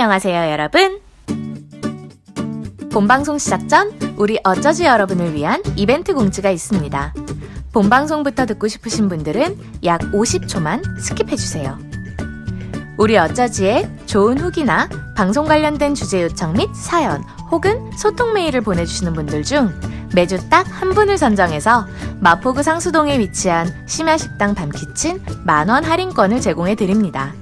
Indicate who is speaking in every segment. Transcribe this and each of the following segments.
Speaker 1: 안녕하세요, 여러분. 본방송 시작 전 우리 어쩌지 여러분을 위한 이벤트 공지가 있습니다. 본방송부터 듣고 싶으신 분들은 약 50초만 스킵해주세요. 우리 어쩌지에 좋은 후기나 방송 관련된 주제 요청 및 사연 혹은 소통 메일을 보내주시는 분들 중 매주 딱 한 분을 선정해서 마포구 상수동에 위치한 심야식당 밤키친 만원 할인권을 제공해드립니다.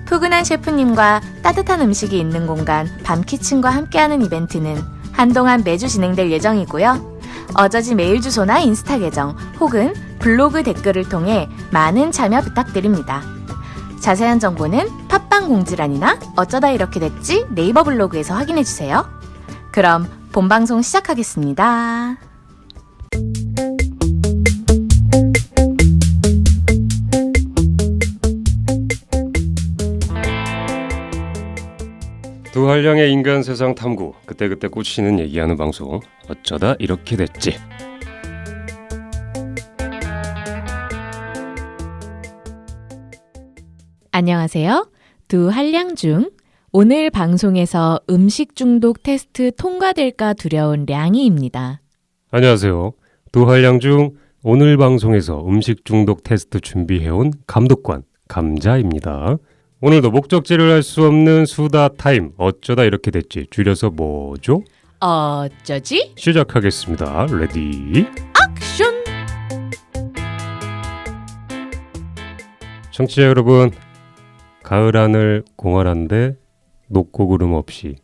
Speaker 1: 푸근한 셰프님과 따뜻한 음식이 있는 공간 밤키친과 함께하는 이벤트는 한동안 매주 진행될 예정이고요. 어쩌지 메일 주소나 인스타 계정 혹은 블로그 댓글을 통해 많은 참여 부탁드립니다. 자세한 정보는 팟빵 공지란이나 어쩌다 이렇게 됐지 네이버 블로그에서 확인해주세요. 그럼 본방송 시작하겠습니다.
Speaker 2: 두 한량의 인간 세상 탐구, 그때그때 꽂히는 얘기하는 방송 어쩌다 이렇게 됐지.
Speaker 1: 안녕하세요. 두 한량 중 오늘 방송에서 음식 중독 테스트 통과될까 두려운 량이입니다.
Speaker 2: 안녕하세요. 두 한량 중 오늘 방송에서 음식 중독 테스트 준비해온 감독관 감자입니다. 오늘도 목적지를 알 수 없는 수다 타임 어쩌다 이렇게 됐지, 줄여서 뭐죠?
Speaker 1: 어쩌지?
Speaker 2: 시작하겠습니다. 레디
Speaker 1: 액션!
Speaker 2: 청취자 여러분, 가을 하늘 공활한데 높고 구름 없이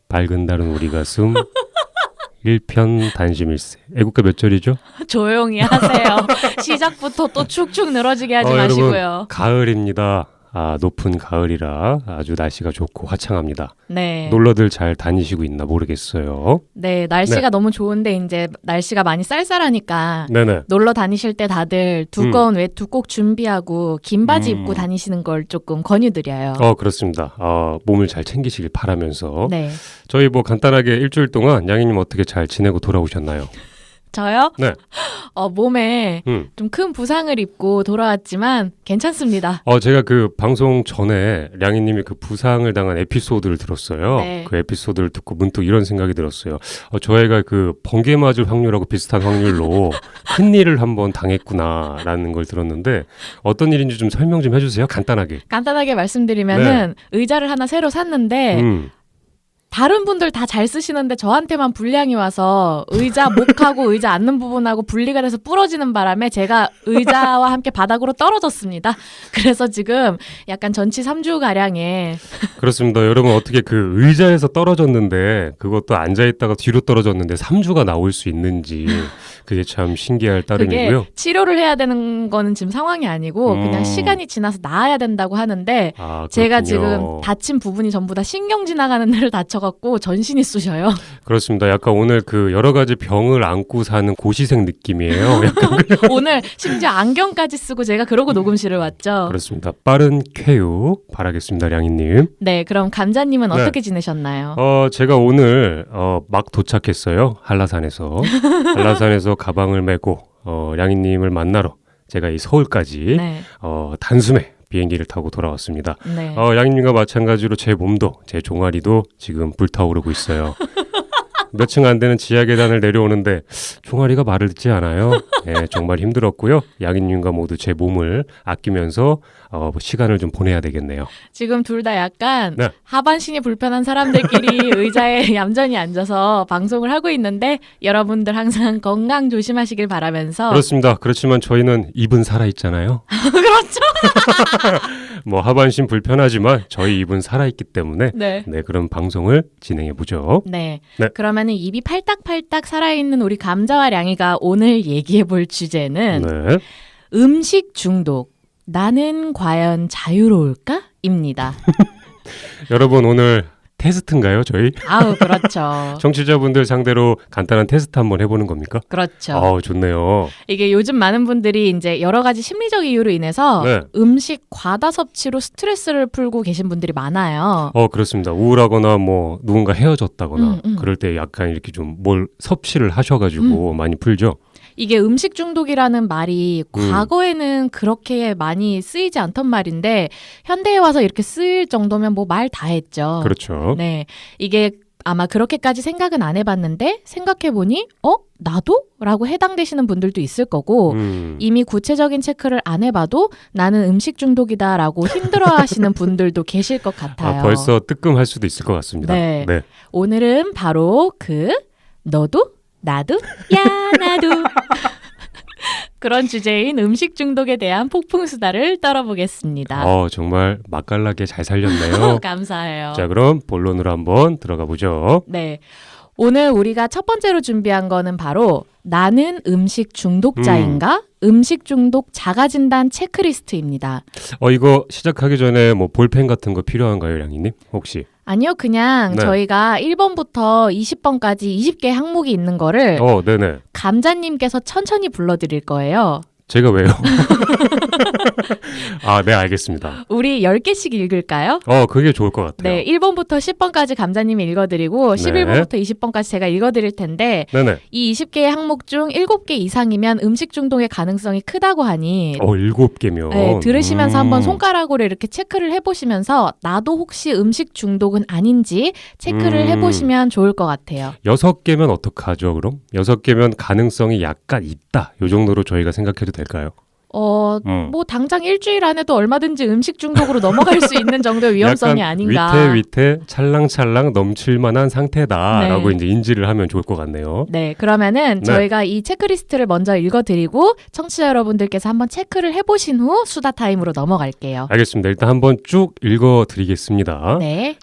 Speaker 2: 밝은 달은 우리 가슴 일편 단심일세. 애국가 몇 절이죠?
Speaker 1: 조용히 하세요. 시작부터 또 축축 늘어지게 하지 마시고요.
Speaker 2: 여러분, 가을입니다. 높은 가을이라 아주 날씨가 좋고 화창합니다.
Speaker 1: 네.
Speaker 2: 놀러들 잘 다니시고 있나 모르겠어요.
Speaker 1: 네, 날씨가 너무 좋은데 이제 날씨가 많이 쌀쌀하니까
Speaker 2: 네네.
Speaker 1: 놀러 다니실 때 다들 두꺼운 외투 꼭 준비하고 긴 바지 입고 다니시는 걸 조금 권유드려요.
Speaker 2: 그렇습니다. 몸을 잘 챙기시길 바라면서
Speaker 1: 네.
Speaker 2: 저희 간단하게 일주일 동안 양이님 어떻게 잘 지내고 돌아오셨나요?
Speaker 1: 저요?
Speaker 2: 네.
Speaker 1: 몸에 좀 큰 부상을 입고 돌아왔지만 괜찮습니다.
Speaker 2: 제가 그 방송 전에 량이님이 그 부상을 당한 에피소드를 들었어요.
Speaker 1: 네.
Speaker 2: 그 에피소드를 듣고 문득 이런 생각이 들었어요. 저희가 그 번개 맞을 확률하고 비슷한 확률로 큰일을 한번 당했구나라는 걸 들었는데 어떤 일인지 좀 설명 좀 해주세요. 간단하게
Speaker 1: 말씀드리면은 의자를 하나 새로 샀는데 다른 분들 다 잘 쓰시는데 저한테만 불량이 와서 의자 목하고 의자 앉는 부분하고 분리가 돼서 부러지는 바람에 제가 의자와 함께 바닥으로 떨어졌습니다. 그래서 지금 약간 전치 3주가량에
Speaker 2: 그렇습니다. 여러분, 어떻게 그 의자에서 떨어졌는데 그것도 앉아있다가 뒤로 떨어졌는데 3주가 나올 수 있는지 그게 참 신기할 따름이고요.
Speaker 1: 그게 치료를 해야 되는 거는 지금 상황이 아니고 그냥 시간이 지나서 나아야 된다고 하는데 제가 지금 다친 부분이 전부 다 신경 지나가는 데를 다쳐갖고 전신이 쑤셔요. 그렇습니다.
Speaker 2: 약간 오늘 그 여러 가지 병을 안고 사는 고시생 느낌이에요.
Speaker 1: 오늘 심지어 안경까지 쓰고 제가 그러고 녹음실을 왔죠.
Speaker 2: 그렇습니다. 빠른 쾌유 바라겠습니다, 량이님.
Speaker 1: 네, 그럼 감자님은 어떻게 지내셨나요?
Speaker 2: 제가 오늘 막 도착했어요. 한라산에서. 한라산에서 가방을 메고 량이님을 만나러 제가 이 서울까지 단숨에 비행기를 타고 돌아왔습니다.
Speaker 1: 네.
Speaker 2: 양님과 마찬가지로 제 몸도 제 종아리도 지금 불타오르고 있어요. 몇 층 안 되는 지하 계단을 내려오는데 종아리가 말을 듣지 않아요. 네, 정말 힘들었고요. 양인님과 모두 제 몸을 아끼면서 시간을 좀 보내야 되겠네요.
Speaker 1: 지금 둘 다 약간 하반신이 불편한 사람들끼리 의자에 얌전히 앉아서 방송을 하고 있는데 여러분들 항상 건강 조심하시길 바라면서.
Speaker 2: 그렇습니다. 그렇지만 저희는 입은 살아있잖아요.
Speaker 1: 그렇죠.
Speaker 2: 하반신 불편하지만 저희 입은 살아있기 때문에 그럼 방송을 진행해보죠.
Speaker 1: 네. 그러면 입이 팔딱팔딱 살아있는 우리 감자와 량이가 오늘 얘기해볼 주제는 음식 중독. 나는 과연 자유로울까? 입니다.
Speaker 2: 여러분, 오늘 테스트인가요, 저희?
Speaker 1: 그렇죠.
Speaker 2: 청취자분들 상대로 간단한 테스트 한번 해보는 겁니까?
Speaker 1: 그렇죠.
Speaker 2: 좋네요.
Speaker 1: 이게 요즘 많은 분들이 이제 여러 가지 심리적 이유로 인해서 음식 과다 섭취로 스트레스를 풀고 계신 분들이 많아요.
Speaker 2: 그렇습니다. 우울하거나 누군가 헤어졌다거나 그럴 때 약간 이렇게 좀 뭘 섭취를 하셔가지고 많이 풀죠.
Speaker 1: 이게 음식 중독이라는 말이 과거에는 그렇게 많이 쓰이지 않던 말인데 현대에 와서 이렇게 쓰일 정도면 뭐 말 다 했죠.
Speaker 2: 그렇죠.
Speaker 1: 네, 이게 아마 그렇게까지 생각은 안 해봤는데 생각해보니 나도? 라고 해당되시는 분들도 있을 거고 이미 구체적인 체크를 안 해봐도 나는 음식 중독이다 라고 힘들어하시는 분들도 계실 것 같아요.
Speaker 2: 벌써 뜨끔할 수도 있을 것 같습니다.
Speaker 1: 네. 오늘은 바로 너도? 나도? 야 나도 그런 주제인 음식 중독에 대한 폭풍수다를 떨어보겠습니다.
Speaker 2: 정말 맛깔나게 잘 살렸네요.
Speaker 1: 감사해요.
Speaker 2: 자, 그럼 본론으로 한번 들어가 보죠.
Speaker 1: 네. 오늘 우리가 첫 번째로 준비한 거는 바로 나는 음식 중독자인가? 음식 중독 자가진단 체크리스트입니다.
Speaker 2: 이거 시작하기 전에 뭐 볼펜 같은 거 필요한가요, 양이님? 혹시?
Speaker 1: 아니요, 그냥
Speaker 2: 네.
Speaker 1: 저희가 1번부터 20번까지 20개 항목이 있는 거를
Speaker 2: 네네.
Speaker 1: 감자님께서 천천히 불러드릴 거예요.
Speaker 2: 제가 왜요? 네, 알겠습니다.
Speaker 1: 우리 10개씩 읽을까요?
Speaker 2: 그게 좋을 것 같아요.
Speaker 1: 네, 1번부터 10번까지 감자님이 읽어드리고 11번부터 20번까지 제가 읽어드릴 텐데
Speaker 2: 네네.
Speaker 1: 이 20개의 항목 중 7개 이상이면 음식 중독의 가능성이 크다고 하니
Speaker 2: 7개면
Speaker 1: 네, 들으시면서 한번 손가락으로 이렇게 체크를 해보시면서 나도 혹시 음식 중독은 아닌지 체크를 해보시면 좋을 것 같아요.
Speaker 2: 6개면 어떡하죠, 그럼? 6개면 가능성이 약간 있다. 요 정도로 저희가 생각해도 될까요?
Speaker 1: 뭐 당장 일주일 안에도 얼마든지 음식 중독으로 넘어갈 수 있는 정도의 위험성이 아닌가.
Speaker 2: 위태 찰랑찰랑 넘칠 만한 상태다라고 이제 인지를 하면 좋을 것 같네요.
Speaker 1: 네, 그러면은 저희가 이 체크리스트를 먼저 읽어드리고 청취자 여러분들께서 한번 체크를 해보신 후 수다 타임으로 넘어갈게요.
Speaker 2: 알겠습니다. 일단 한번 쭉 읽어드리겠습니다.
Speaker 1: 네.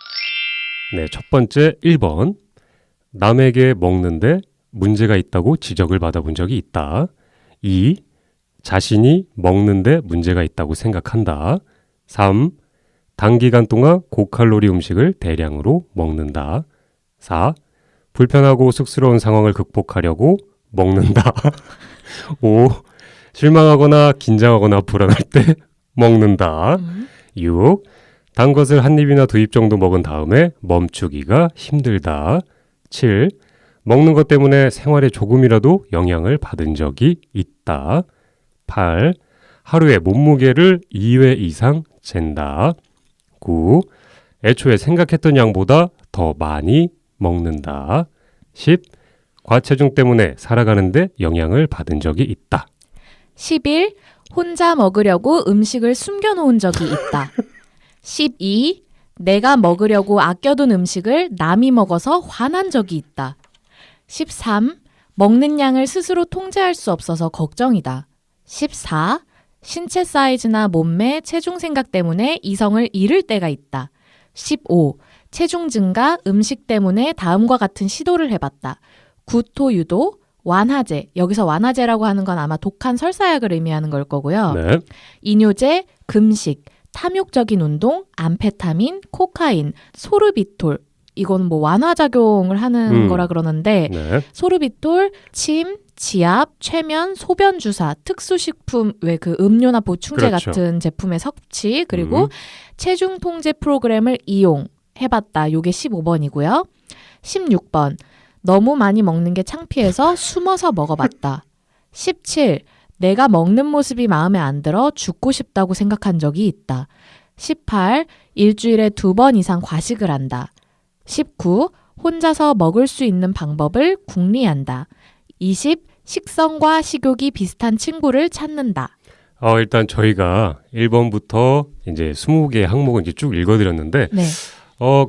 Speaker 2: 네, 첫 번째 1번. 남에게 먹는데 문제가 있다고 지적을 받아본 적이 있다. 2. 자신이 먹는데 문제가 있다고 생각한다. 3. 단기간 동안 고칼로리 음식을 대량으로 먹는다. 4. 불편하고 쑥스러운 상황을 극복하려고 먹는다. 5. 실망하거나 긴장하거나 불안할 때 먹는다. 6. 단 것을 한 입이나 두 입 정도 먹은 다음에 멈추기가 힘들다. 7. 먹는 것 때문에 생활에 조금이라도 영향을 받은 적이 있다. 8. 하루에 몸무게를 2회 이상 잰다. 9. 애초에 생각했던 양보다 더 많이 먹는다. 10. 과체중 때문에 살아가는데 영향을 받은 적이 있다.
Speaker 1: 11. 혼자 먹으려고 음식을 숨겨놓은 적이 있다. 12. 내가 먹으려고 아껴둔 음식을 남이 먹어서 화난 적이 있다. 13. 먹는 양을 스스로 통제할 수 없어서 걱정이다. 14. 신체 사이즈나 몸매, 체중 생각 때문에 이성을 잃을 때가 있다. 15. 체중 증가, 음식 때문에 다음과 같은 시도를 해봤다. 구토 유도, 완화제, 여기서 완화제라고 하는 건 아마 독한 설사약을 의미하는 걸 거고요.
Speaker 2: 네.
Speaker 1: 이뇨제, 금식, 탐욕적인 운동, 암페타민, 코카인, 소르비톨, 이건 뭐 완화작용을 하는 거라 그러는데 소르비톨, 침, 지압, 최면, 소변 주사, 특수식품, 왜 그 음료나 보충제 같은 제품의 섭취, 그리고 체중 통제 프로그램을 이용해봤다. 요게 15번이고요. 16번, 너무 많이 먹는 게 창피해서 숨어서 먹어봤다. 17, 내가 먹는 모습이 마음에 안 들어 죽고 싶다고 생각한 적이 있다. 18, 일주일에 2번 이상 과식을 한다. 19. 혼자서 먹을 수 있는 방법을 궁리한다. 20. 식성과 식욕이 비슷한 친구를 찾는다.
Speaker 2: 일단 저희가 1번부터 이제 20개의 항목을 이제 쭉 읽어드렸는데
Speaker 1: 네.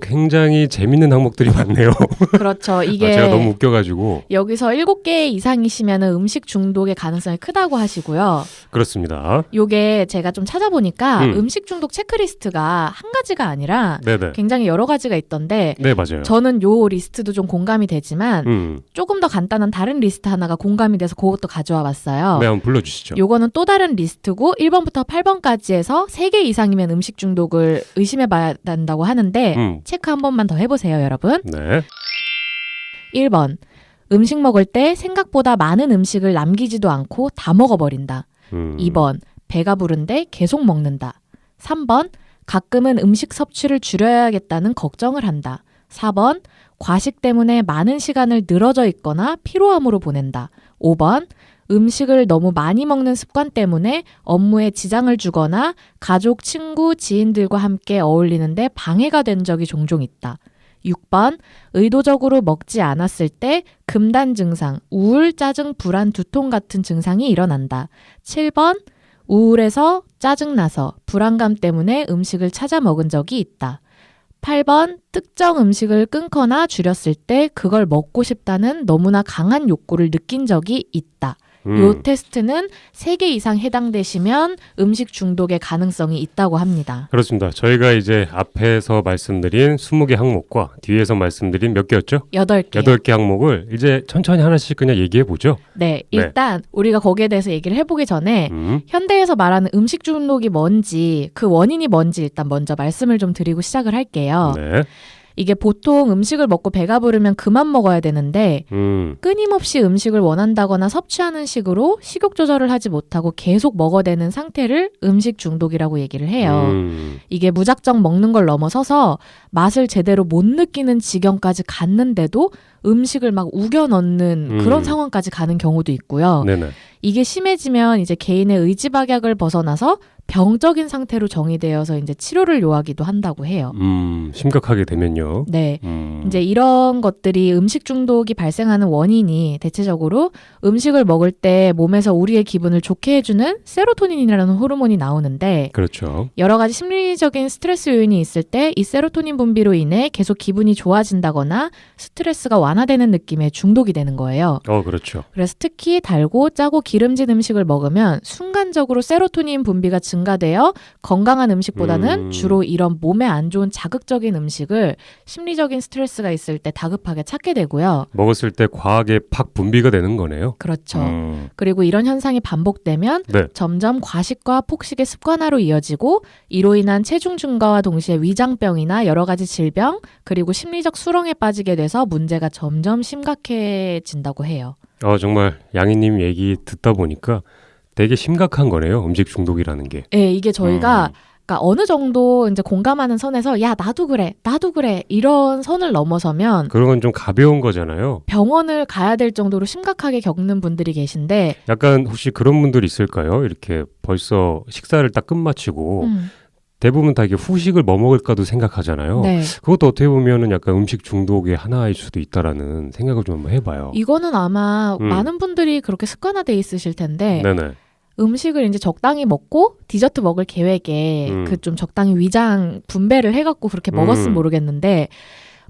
Speaker 2: 굉장히 재밌는 항목들이 많네요.
Speaker 1: 그렇죠. 이게
Speaker 2: 제가 너무 웃겨가지고
Speaker 1: 여기서 7개 이상이시면 음식 중독의 가능성이 크다고 하시고요.
Speaker 2: 그렇습니다.
Speaker 1: 요게 제가 좀 찾아보니까 음식 중독 체크리스트가 한 가지가 아니라
Speaker 2: 네네.
Speaker 1: 굉장히 여러 가지가 있던데
Speaker 2: 네, 맞아요.
Speaker 1: 저는 요 리스트도 좀 공감이 되지만 조금 더 간단한 다른 리스트 하나가 공감이 돼서 그것도 가져와 봤어요.
Speaker 2: 네, 한번 불러주시죠.
Speaker 1: 요거는 또 다른 리스트고 1번부터 8번까지 해서 3개 이상이면 음식 중독을 의심해봐야 한다고 하는데 체크 한 번만 더 해보세요, 여러분.
Speaker 2: 네.
Speaker 1: 1번. 음식 먹을 때 생각보다 많은 음식을 남기지도 않고 다 먹어버린다. 2번. 배가 부른데 계속 먹는다. 3번. 가끔은 음식 섭취를 줄여야겠다는 걱정을 한다. 4번. 과식 때문에 많은 시간을 늘어져 있거나 피로함으로 보낸다. 5번. 음식을 너무 많이 먹는 습관 때문에 업무에 지장을 주거나 가족, 친구, 지인들과 함께 어울리는데 방해가 된 적이 종종 있다. 6번, 의도적으로 먹지 않았을 때 금단 증상, 우울, 짜증, 불안, 두통 같은 증상이 일어난다. 7번, 우울해서 짜증나서 불안감 때문에 음식을 찾아 먹은 적이 있다. 8번, 특정 음식을 끊거나 줄였을 때 그걸 먹고 싶다는 너무나 강한 욕구를 느낀 적이 있다. 요 테스트는 3개 이상 해당되시면 음식 중독의 가능성이 있다고 합니다.
Speaker 2: 그렇습니다. 저희가 이제 앞에서 말씀드린 20개 항목과 뒤에서 말씀드린 몇 개였죠?
Speaker 1: 8개.
Speaker 2: 8개 항목을 이제 천천히 하나씩 그냥 얘기해 보죠.
Speaker 1: 네, 일단 우리가 거기에 대해서 얘기를 해보기 전에 현대에서 말하는 음식 중독이 뭔지, 그 원인이 뭔지 일단 먼저 말씀을 좀 드리고 시작을 할게요.
Speaker 2: 네.
Speaker 1: 이게 보통 음식을 먹고 배가 부르면 그만 먹어야 되는데 끊임없이 음식을 원한다거나 섭취하는 식으로 식욕 조절을 하지 못하고 계속 먹어대는 상태를 음식 중독이라고 얘기를 해요. 이게 무작정 먹는 걸 넘어서서 맛을 제대로 못 느끼는 지경까지 갔는데도 음식을 막 우겨 넣는 그런 상황까지 가는 경우도 있고요.
Speaker 2: 네네.
Speaker 1: 이게 심해지면 이제 개인의 의지박약을 벗어나서 병적인 상태로 정의되어서 이제 치료를 요하기도 한다고 해요.
Speaker 2: 심각하게 되면요.
Speaker 1: 네. 이제 이런 것들이 음식 중독이 발생하는 원인이 대체적으로 음식을 먹을 때 몸에서 우리의 기분을 좋게 해주는 세로토닌이라는 호르몬이 나오는데
Speaker 2: 그렇죠.
Speaker 1: 여러 가지 심리적인 스트레스 요인이 있을 때 이 세로토닌 분비로 인해 계속 기분이 좋아진다거나 스트레스가 완화되는 느낌에 중독이 되는 거예요.
Speaker 2: 그렇죠.
Speaker 1: 그래서 특히 달고 짜고 기름진 음식을 먹으면 순간적으로 세로토닌 분비가 증가되어 건강한 음식보다는 주로 이런 몸에 안 좋은 자극적인 음식을 심리적인 스트레스가 있을 때 다급하게 찾게 되고요.
Speaker 2: 먹었을 때 과하게 팍 분비가 되는 거네요.
Speaker 1: 그렇죠. 그리고 이런 현상이 반복되면
Speaker 2: 네.
Speaker 1: 점점 과식과 폭식의 습관화로 이어지고 이로 인한 체중 증가와 동시에 위장병이나 여러 가지 질병 그리고 심리적 수렁에 빠지게 돼서 문제가 점점 심각해진다고 해요.
Speaker 2: 정말 양희님 얘기 듣다 보니까 되게 심각한 거네요. 음식 중독이라는 게.
Speaker 1: 네, 이게 저희가 그러니까 어느 정도 이제 공감하는 선에서 야 나도 그래 이런 선을 넘어서면
Speaker 2: 그런 건 좀 가벼운 거잖아요.
Speaker 1: 병원을 가야 될 정도로 심각하게 겪는 분들이 계신데
Speaker 2: 약간 혹시 그런 분들 있을까요? 이렇게 벌써 식사를 딱 끝마치고 대부분 다 이게 후식을 뭐 먹을까도 생각하잖아요.
Speaker 1: 네.
Speaker 2: 그것도 어떻게 보면은 약간 음식 중독의 하나일 수도 있다라는 생각을 좀 한번 해봐요.
Speaker 1: 이거는 아마 많은 분들이 그렇게 습관화돼 있으실 텐데
Speaker 2: 네네.
Speaker 1: 음식을 이제 적당히 먹고 디저트 먹을 계획에 그 좀 적당히 위장 분배를 해갖고 그렇게 먹었으면 모르겠는데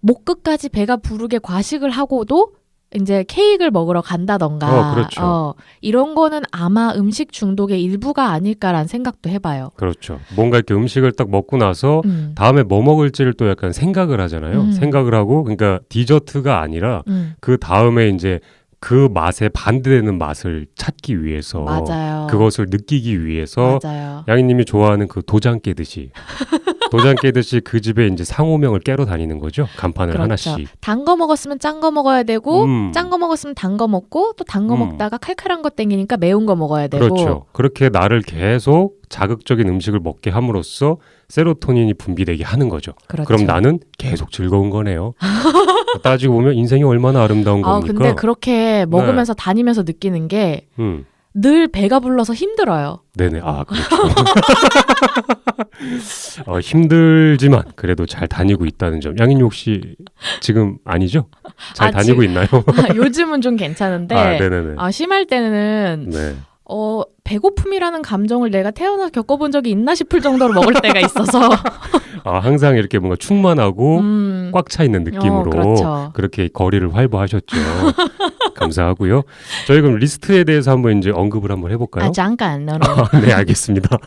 Speaker 1: 목 끝까지 배가 부르게 과식을 하고도 이제 케이크를 먹으러 간다던가
Speaker 2: 그렇죠.
Speaker 1: 이런 거는 아마 음식 중독의 일부가 아닐까라는 생각도 해봐요.
Speaker 2: 그렇죠. 뭔가 이렇게 음식을 딱 먹고 나서 다음에 뭐 먹을지를 또 약간 생각을 하잖아요. 생각을 하고 그러니까 디저트가 아니라 그 다음에 이제 그 맛에 반대되는 맛을 찾기 위해서
Speaker 1: 맞아요.
Speaker 2: 그것을 느끼기 위해서
Speaker 1: 맞아요.
Speaker 2: 양희님이 좋아하는 그 도장 깨듯이 그 집에 이제 상호명을 깨러 다니는 거죠. 간판을
Speaker 1: 그렇죠.
Speaker 2: 하나씩.
Speaker 1: 단 거 먹었으면 짠 거 먹어야 되고 짠 거 먹었으면 단 거 먹고 또 단 거 먹다가 칼칼한 거 땡기니까 매운 거 먹어야 되고.
Speaker 2: 그렇죠. 그렇게 나를 계속 자극적인 음식을 먹게 함으로써 세로토닌이 분비되게 하는 거죠.
Speaker 1: 그렇죠.
Speaker 2: 그럼 나는 계속 즐거운 거네요. 따지고 보면 인생이 얼마나 아름다운 겁니까?
Speaker 1: 근데 그렇게 먹으면서 다니면서 느끼는 게 늘 배가 불러서 힘들어요.
Speaker 2: 네네. 그렇죠. 힘들지만 그래도 잘 다니고 있다는 점. 양인이 혹시 지금 아니죠? 잘 다니고 있나요?
Speaker 1: 요즘은 좀 괜찮은데
Speaker 2: 네네네.
Speaker 1: 심할 때는
Speaker 2: 네.
Speaker 1: 배고픔이라는 감정을 내가 태어나서 겪어본 적이 있나 싶을 정도로 먹을 때가 있어서
Speaker 2: 항상 이렇게 뭔가 충만하고 꽉 차 있는 느낌으로
Speaker 1: 그렇죠.
Speaker 2: 그렇게 거리를 활보하셨죠. 감사하고요. 저희 그럼 리스트에 대해서 한번 이제 언급을 한번 해볼까요?
Speaker 1: 잠깐.
Speaker 2: 네, 알겠습니다.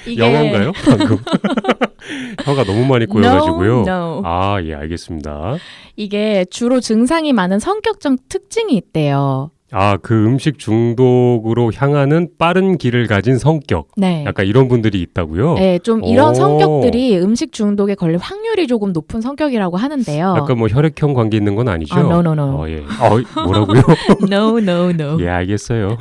Speaker 1: 이게...
Speaker 2: 영어인가요? 방금 혀가 너무 많이 꼬여가지고요.
Speaker 1: No.
Speaker 2: 예, 알겠습니다.
Speaker 1: 이게 주로 증상이 많은 성격적 특징이 있대요.
Speaker 2: 그 음식 중독으로 향하는 빠른 길을 가진 성격.
Speaker 1: 네.
Speaker 2: 약간 이런 분들이 있다고요?
Speaker 1: 네, 좀 이런 성격들이 음식 중독에 걸릴 확률이 조금 높은 성격이라고 하는데요.
Speaker 2: 약간 뭐 혈액형 관계 있는 건 아니죠?
Speaker 1: No.
Speaker 2: 예. 뭐라고요?
Speaker 1: No.
Speaker 2: 예, 알겠어요.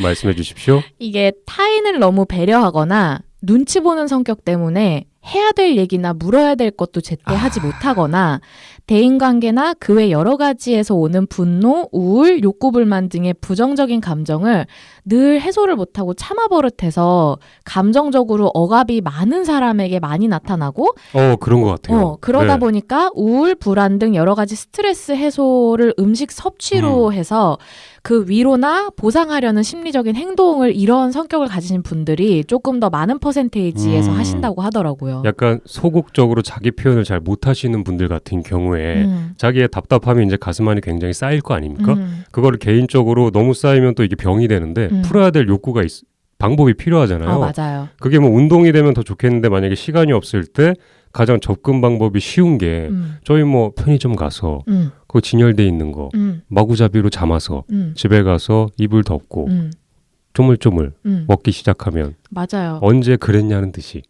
Speaker 2: 말씀해 주십시오.
Speaker 1: 이게 타인을 너무 배려하거나 눈치 보는 성격 때문에
Speaker 3: 해야 될 얘기나 물어야 될 것도 제때 하지 못하거나 대인관계나 그 외 여러 가지에서 오는 분노, 우울, 욕구불만 등의 부정적인 감정을 늘 해소를 못하고 참아버릇해서 감정적으로 억압이 많은 사람에게 많이 나타나고
Speaker 2: 그런 것 같아요.
Speaker 3: 그러다
Speaker 2: 네.
Speaker 3: 보니까 우울, 불안 등 여러 가지 스트레스 해소를 음식 섭취로 해서 그 위로나 보상하려는 심리적인 행동을 이런 성격을 가지신 분들이 조금 더 많은 퍼센테이지에서 하신다고 하더라고요.
Speaker 2: 약간 소극적으로 자기 표현을 잘 못하시는 분들 같은 경우에 자기의 답답함이 이제 가슴 안에 굉장히 쌓일 거 아닙니까? 그거를 개인적으로 너무 쌓이면 또 이게 병이 되는데 풀어야 될 욕구가 방법이 필요하잖아요.
Speaker 3: 맞아요.
Speaker 2: 그게 뭐 운동이 되면 더 좋겠는데 만약에 시간이 없을 때 가장 접근 방법이 쉬운 게 저희 뭐 편의점 가서 그 진열돼 있는 거 마구잡이로 잠아서 집에 가서 이불 덮고 쪼물쪼물 먹기 시작하면
Speaker 3: 맞아요.
Speaker 2: 언제 그랬냐는 듯이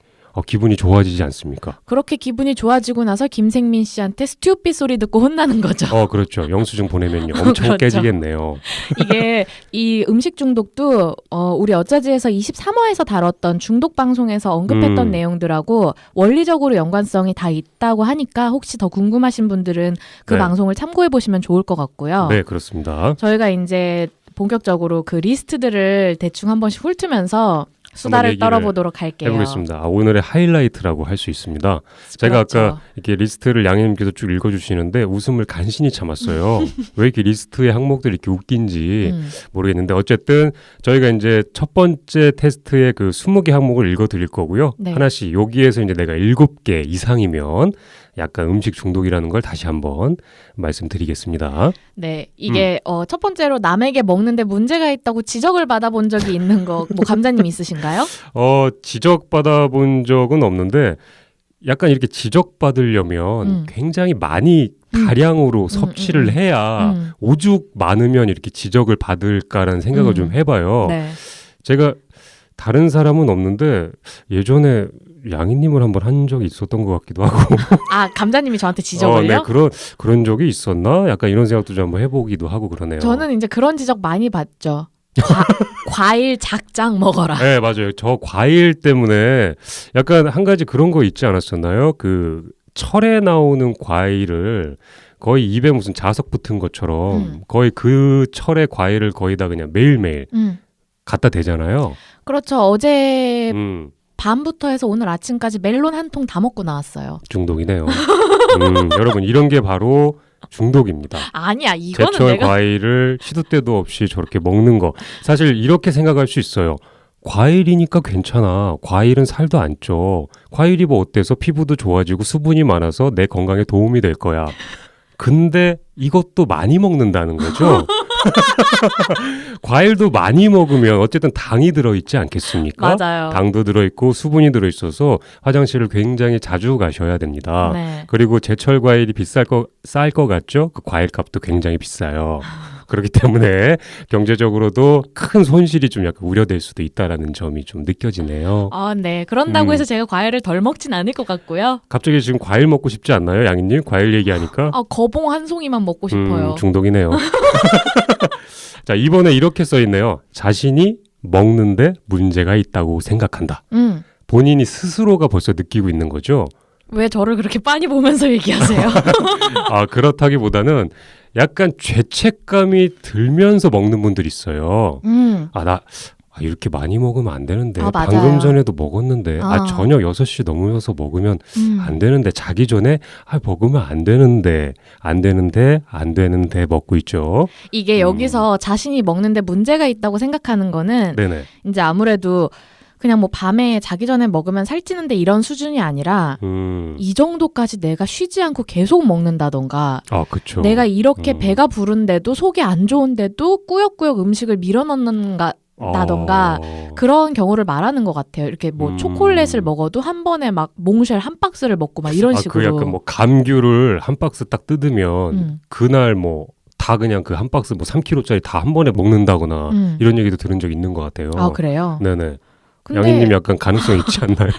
Speaker 2: 기분이 좋아지지 않습니까?
Speaker 3: 그렇게 기분이 좋아지고 나서 김생민 씨한테 스튜피 소리 듣고 혼나는 거죠.
Speaker 2: 그렇죠. 영수증 보내면요. 엄청
Speaker 3: 그렇죠.
Speaker 2: 깨지겠네요.
Speaker 3: 이게 이 음식 중독도 우리 어쩌지에서 23화에서 다뤘던 중독 방송에서 언급했던 내용들하고 원리적으로 연관성이 다 있다고 하니까 혹시 더 궁금하신 분들은 그
Speaker 2: 네.
Speaker 3: 방송을 참고해 보시면 좋을 것 같고요.
Speaker 2: 네, 그렇습니다.
Speaker 3: 저희가 이제 본격적으로 그 리스트들을 대충 한 번씩 훑으면서 수다를 떨어보도록 할게요.
Speaker 2: 해보겠습니다. 오늘의 하이라이트라고 할 수 있습니다. 제가
Speaker 3: 그렇죠.
Speaker 2: 아까 이렇게 리스트를 양해님께서 쭉 읽어주시는데 웃음을 간신히 참았어요. 왜 이렇게 리스트의 항목들이 이렇게 웃긴지 모르겠는데 어쨌든 저희가 이제 첫 번째 테스트의 그 20개 항목을 읽어드릴 거고요.
Speaker 3: 네.
Speaker 2: 하나씩 여기에서 이제 내가 7개 이상이면 약간 음식 중독이라는 걸 다시 한번 말씀드리겠습니다.
Speaker 3: 네, 이게 첫 번째로 남에게 먹는데 문제가 있다고 지적을 받아본 적이 있는 거, 뭐 감자님 있으신가요?
Speaker 2: 지적받아 본 적은 없는데 약간 이렇게 지적받으려면 굉장히 많이 다량으로 섭취를 해야 오죽 많으면 이렇게 지적을 받을까라는 생각을 좀 해봐요.
Speaker 3: 네.
Speaker 2: 제가 다른 사람은 없는데 예전에 양희님을 한번 한 적이 있었던 것 같기도 하고.
Speaker 3: 감자님이 저한테 지적을요?
Speaker 2: 네, 그런 적이 있었나? 약간 이런 생각도 좀 한번 해보기도 하고 그러네요.
Speaker 3: 저는 이제 그런 지적 많이 받죠. 과일 작작 먹어라.
Speaker 2: 네, 맞아요. 저 과일 때문에 약간 한 가지 그런 거 있지 않았었나요? 그 철에 나오는 과일을 거의 입에 무슨 자석 붙은 것처럼 거의 그 철의 과일을 거의 다 그냥 매일매일 갖다 대잖아요.
Speaker 3: 그렇죠. 어제
Speaker 2: 밤부터
Speaker 3: 해서 오늘 아침까지 멜론 한 통 다 먹고 나왔어요.
Speaker 2: 중독이네요. 여러분 이런 게 바로 중독입니다.
Speaker 3: 아니야, 이거는
Speaker 2: 제철 과일을 시도 때도 없이 저렇게 먹는 거. 사실 이렇게 생각할 수 있어요. 과일이니까 괜찮아. 과일은 살도 안 쪄. 과일이 뭐 어때서 피부도 좋아지고 수분이 많아서 내 건강에 도움이 될 거야. 근데 이것도 많이 먹는다는 거죠. 과일도 많이 먹으면 어쨌든 당이 들어있지 않겠습니까?
Speaker 3: 맞아요.
Speaker 2: 당도 들어있고 수분이 들어있어서 화장실을 굉장히 자주 가셔야 됩니다.
Speaker 3: 네.
Speaker 2: 그리고 제철 과일이 쌀 것 같죠? 그 과일 값도 굉장히 비싸요. 그렇기 때문에 경제적으로도 큰 손실이 좀 약간 우려될 수도 있다라는 점이 좀 느껴지네요.
Speaker 3: 네. 그런다고 해서 제가 과일을 덜 먹진 않을 것 같고요.
Speaker 2: 갑자기 지금 과일 먹고 싶지 않나요, 양희님? 과일 얘기하니까?
Speaker 3: 거봉 한 송이만 먹고 싶어요.
Speaker 2: 중독이네요. 자, 이번에 이렇게 써있네요. 자신이 먹는데 문제가 있다고 생각한다. 본인이 스스로가 벌써 느끼고 있는 거죠?
Speaker 3: 왜 저를 그렇게 빤히 보면서 얘기하세요?
Speaker 2: 그렇다기보다는 약간 죄책감이 들면서 먹는 분들이 있어요. 이렇게 많이 먹으면 안 되는데 방금 전에도 먹었는데 저녁 6시 넘어서 먹으면 안 되는데 자기 전에 먹으면 안 되는데 먹고 있죠.
Speaker 3: 이게 여기서 자신이 먹는데 문제가 있다고 생각하는 거는
Speaker 2: 네네.
Speaker 3: 이제 아무래도 그냥 뭐 밤에 자기 전에 먹으면 살찌는데 이런 수준이 아니라 이 정도까지 내가 쉬지 않고 계속 먹는다던가
Speaker 2: 그쵸.
Speaker 3: 내가 이렇게 배가 부른데도 속이 안 좋은데도 꾸역꾸역 음식을 밀어넣는가 다던가 그런 경우를 말하는 것 같아요. 이렇게 뭐 초콜릿을 먹어도 한 번에 막 몽쉘 한 박스를 먹고 막 이런 식으로.
Speaker 2: 그 약간 뭐 감귤을 한 박스 딱 뜯으면 그날 뭐 다 그냥 그 한 박스 뭐 3kg짜리 다 한 번에 먹는다거나 이런 얘기도 들은 적 있는 것 같아요.
Speaker 3: 그래요?
Speaker 2: 네네.
Speaker 3: 근데
Speaker 2: 양희님 약간 가능성 있지 않나요?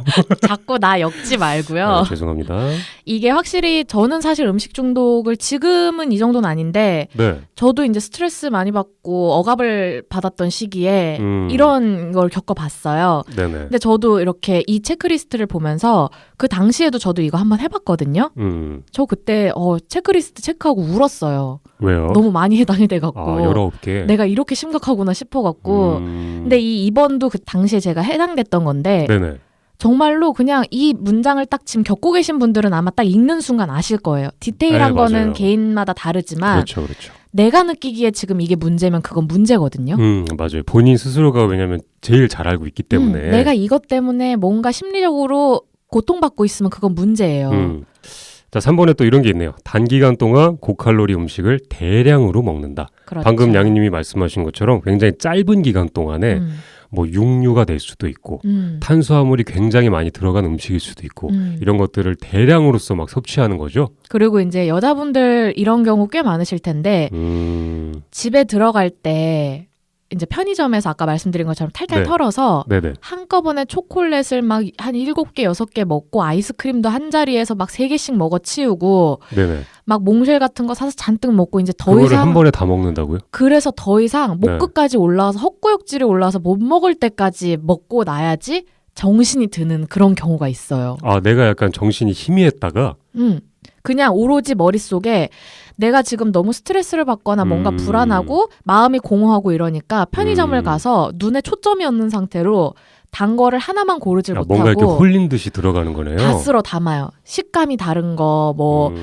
Speaker 3: 자꾸 나 엮지 말고요.
Speaker 2: 네, 죄송합니다.
Speaker 3: 이게 확실히 저는 사실 음식 중독을 지금은 이 정도는 아닌데
Speaker 2: 네.
Speaker 3: 저도 이제 스트레스 많이 받고 억압을 받았던 시기에 이런 걸 겪어봤어요.
Speaker 2: 네네.
Speaker 3: 근데 저도 이렇게 이 체크리스트를 보면서 그 당시에도 저도 이거 한번 해봤거든요. 저 그때 체크리스트 체크하고 울었어요.
Speaker 2: 왜요?
Speaker 3: 너무 많이 해당이 돼갖고
Speaker 2: 19개.
Speaker 3: 내가 이렇게 심각하구나 싶어갖고 근데 이 2번도 그 당시에 제가 해당됐던 건데
Speaker 2: 네네.
Speaker 3: 정말로 그냥 이 문장을 딱 지금 겪고 계신 분들은 아마 딱 읽는 순간 아실 거예요. 디테일한
Speaker 2: 네,
Speaker 3: 거는
Speaker 2: 맞아요.
Speaker 3: 개인마다 다르지만
Speaker 2: 그렇죠, 그렇죠.
Speaker 3: 내가 느끼기에 지금 이게 문제면 그건 문제거든요.
Speaker 2: 맞아요. 본인 스스로가 왜냐면 제일 잘 알고 있기 때문에.
Speaker 3: 내가 이것 때문에 뭔가 심리적으로 고통받고 있으면 그건 문제예요.
Speaker 2: 자, 3번에 또 이런 게 있네요. 단기간 동안 고칼로리 음식을 대량으로 먹는다.
Speaker 3: 그렇죠.
Speaker 2: 방금 양희님이 말씀하신 것처럼 굉장히 짧은 기간 동안에 뭐 육류가 될 수도 있고 탄수화물이 굉장히 많이 들어간 음식일 수도 있고 이런 것들을 대량으로서 막 섭취하는 거죠.
Speaker 3: 그리고 이제 여자분들 이런 경우 꽤 많으실 텐데 집에 들어갈 때 이제 편의점에서 아까 말씀드린 것처럼 탈탈
Speaker 2: 네.
Speaker 3: 털어서
Speaker 2: 네네.
Speaker 3: 한꺼번에 초콜릿을 막 한 7개, 6개 먹고 아이스크림도 한 자리에서 막 3개씩 먹어 치우고
Speaker 2: 네네.
Speaker 3: 막 몽쉘 같은 거 사서 잔뜩 먹고 이제 더
Speaker 2: 그거를
Speaker 3: 이상
Speaker 2: 한 번에 다 먹는다고요?
Speaker 3: 그래서 더 이상 목
Speaker 2: 네.
Speaker 3: 끝까지 올라와서 헛구역질이 올라와서 못 먹을 때까지 먹고 나야지 정신이 드는 그런 경우가 있어요.
Speaker 2: 아, 내가 약간 정신이 희미했다가
Speaker 3: 그냥 오로지 머릿속에 내가 지금 너무 스트레스를 받거나 뭔가 불안하고 마음이 공허하고 이러니까 편의점을 가서 눈에 초점이 없는 상태로 단 거를 하나만 고르질 못하고
Speaker 2: 뭔가 이렇게 홀린 듯이 들어가는 거네요.
Speaker 3: 다 쓸어 담아요. 식감이 다른 거, 뭐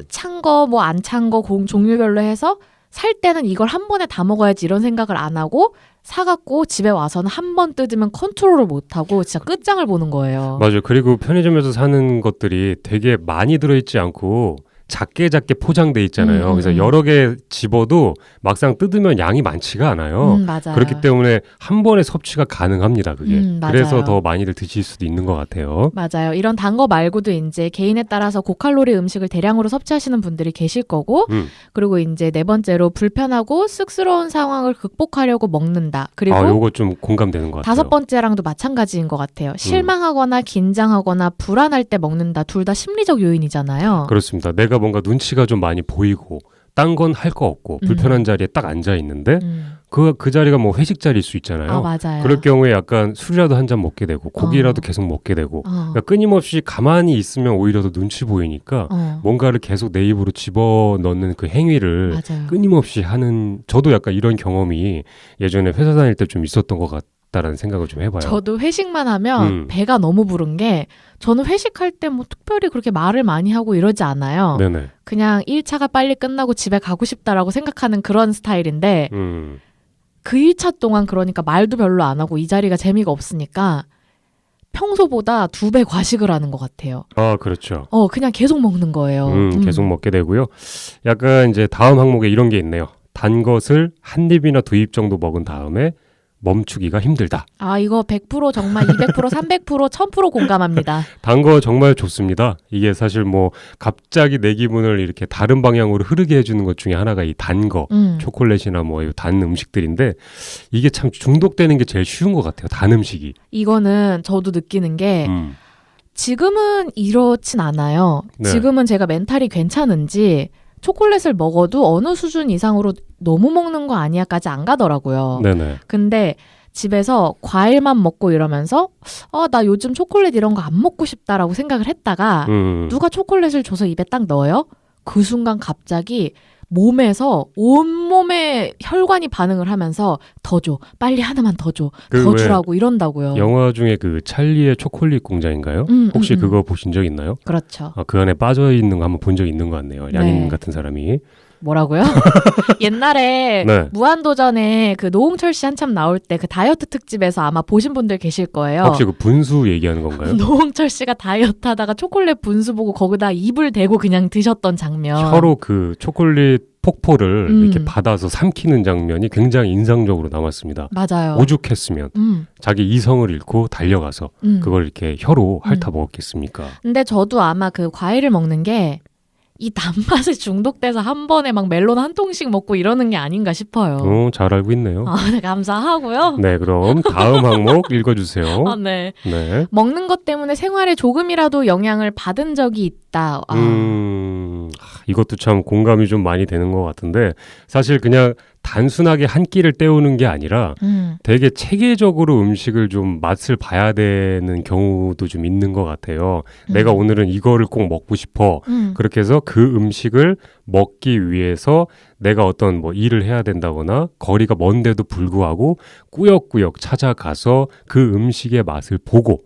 Speaker 3: 찬 거, 뭐 안 찬 거, 종류별로 해서 살 때는 이걸 한 번에 다 먹어야지 이런 생각을 안 하고 사갖고 집에 와서는 한 번 뜯으면 컨트롤을 못하고 진짜 끝장을 보는 거예요.
Speaker 2: 맞아요. 그리고 편의점에서 사는 것들이 되게 많이 들어있지 않고 작게 포장돼 있잖아요. 그래서 여러 개 집어도 막상 뜯으면 양이 많지가 않아요.
Speaker 3: 맞아요.
Speaker 2: 그렇기 때문에 한 번에 섭취가 가능합니다. 그게.
Speaker 3: 맞아요.
Speaker 2: 그래서 더 많이들 드실 수도 있는 것 같아요.
Speaker 3: 맞아요. 이런 단 거 말고도 이제 개인에 따라서 고칼로리 음식을 대량으로 섭취하시는 분들이 계실 거고 그리고 이제 네 번째로 불편하고 쑥스러운 상황을 극복하려고 먹는다. 그리고
Speaker 2: 요거 좀 공감되는 것 같아요.
Speaker 3: 5번째랑도 마찬가지인 것 같아요. 실망하거나 긴장하거나 불안할 때 먹는다. 둘 다 심리적 요인이잖아요.
Speaker 2: 그렇습니다. 내가 뭔가 눈치가 좀 많이 보이고 딴 건 할 거 없고 불편한 자리에 딱 앉아 있는데 그 자리가 뭐 회식 자리일 수 있잖아요.
Speaker 3: 아, 맞아요.
Speaker 2: 그럴 경우에 약간 술이라도 한 잔 먹게 되고 고기라도 계속 먹게 되고 그러니까 끊임없이 가만히 있으면 오히려 더 눈치 보이니까 뭔가를 계속 내 입으로 집어넣는 그 행위를
Speaker 3: 맞아요.
Speaker 2: 끊임없이 하는 저도 약간 이런 경험이 예전에 회사 다닐 때 좀 있었던 것 같다라는 생각을 좀 해봐요.
Speaker 3: 저도 회식만 하면 배가 너무 부른 게 저는 회식할 때 뭐 특별히 그렇게 말을 많이 하고 이러지 않아요.
Speaker 2: 네네.
Speaker 3: 그냥 1차가 빨리 끝나고 집에 가고 싶다라고 생각하는 그런 스타일인데 그 1차 동안 그러니까 말도 별로 안 하고 이 자리가 재미가 없으니까 평소보다 2배 과식을 하는 것 같아요.
Speaker 2: 아, 그렇죠.
Speaker 3: 그냥 계속 먹는 거예요.
Speaker 2: 계속 먹게 되고요. 약간 이제 다음 항목에 이런 게 있네요. 단 것을 한 입이나 두 입 정도 먹은 다음에 멈추기가 힘들다.
Speaker 3: 아, 이거 100% 정말 200%, 300%, 1000% 공감합니다.
Speaker 2: 단 거 정말 좋습니다. 이게 사실 뭐 갑자기 내 기분을 이렇게 다른 방향으로 흐르게 해주는 것 중에 하나가 이 단 거, 초콜릿이나 뭐 단 음식들인데 이게 참 중독되는 게 제일 쉬운 것 같아요. 단 음식이.
Speaker 3: 이거는 저도 느끼는 게 지금은 이렇진 않아요.
Speaker 2: 네.
Speaker 3: 지금은 제가 멘탈이 괜찮은지 초콜릿을 먹어도 어느 수준 이상으로 너무 먹는 거 아니야까지 안 가더라고요.
Speaker 2: 네네.
Speaker 3: 근데 집에서 과일만 먹고 이러면서 나 요즘 초콜릿 이런 거 안 먹고 싶다라고 생각을 했다가 누가 초콜릿을 줘서 입에 딱 넣어요? 그 순간 갑자기 몸에서 온몸에 혈관이 반응을 하면서 더 줘. 빨리 하나만 더 줘. 더 주라고 이런다고요.
Speaker 2: 영화 중에 그 찰리의 초콜릿 공장인가요? 혹시 그거 보신 적 있나요?
Speaker 3: 그렇죠.
Speaker 2: 그 안에 빠져있는 거 한번 본 적 있는 것 같네요. 양인
Speaker 3: 네.
Speaker 2: 같은 사람이.
Speaker 3: 뭐라고요? 옛날에
Speaker 2: 네.
Speaker 3: 무한도전에 그 노홍철 씨 한참 나올 때 그 다이어트 특집에서 아마 보신 분들 계실 거예요.
Speaker 2: 혹시 그 분수 얘기하는 건가요?
Speaker 3: 노홍철 씨가 다이어트 하다가 초콜릿 분수 보고 거기다 입을 대고 그냥 드셨던 장면.
Speaker 2: 혀로 그 초콜릿 폭포를 이렇게 받아서 삼키는 장면이 굉장히 인상적으로 남았습니다.
Speaker 3: 맞아요.
Speaker 2: 오죽했으면 자기 이성을 잃고 달려가서 그걸 이렇게 혀로 핥아 먹었겠습니까?
Speaker 3: 근데 저도 아마 그 과일을 먹는 게 이 단맛에 중독돼서 한 번에 막 멜론 한 통씩 먹고 이러는 게 아닌가 싶어요.
Speaker 2: 잘 알고 있네요.
Speaker 3: 네, 감사하고요.
Speaker 2: 네, 그럼 다음 항목 읽어주세요.
Speaker 3: 네.
Speaker 2: 네.
Speaker 3: 먹는 것 때문에 생활에 조금이라도 영향을 받은 적이 있다.
Speaker 2: 이것도 참 공감이 좀 많이 되는 것 같은데 사실 그냥 단순하게 한 끼를 때우는 게 아니라 되게 체계적으로 음식을 좀 맛을 봐야 되는 경우도 좀 있는 것 같아요. 내가 오늘은 이거를 꼭 먹고 싶어. 그렇게 해서 그 음식을 먹기 위해서 내가 어떤 뭐 일을 해야 된다거나 거리가 먼데도 불구하고 꾸역꾸역 찾아가서 그 음식의 맛을 보고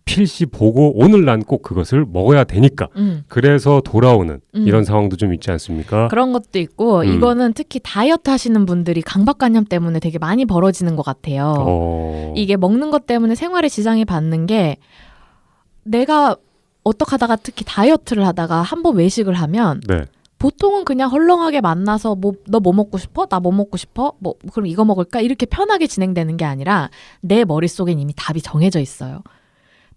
Speaker 2: 필시 보고 오늘 난 꼭 그것을 먹어야 되니까 그래서 돌아오는 이런 상황도 좀 있지 않습니까?
Speaker 3: 그런 것도 있고 이거는 특히 다이어트 하시는 분들이 강박관념 때문에 되게 많이 벌어지는 것 같아요. 이게 먹는 것 때문에 생활에 지장이 받는 게 내가 어떻게 하다가 특히 다이어트를 하다가 한번 외식을 하면
Speaker 2: 네.
Speaker 3: 보통은 그냥 헐렁하게 만나서 너 뭐 먹고 싶어? 나 뭐 먹고 싶어? 뭐 그럼 이거 먹을까? 이렇게 편하게 진행되는 게 아니라 내 머릿속엔 이미 답이 정해져 있어요.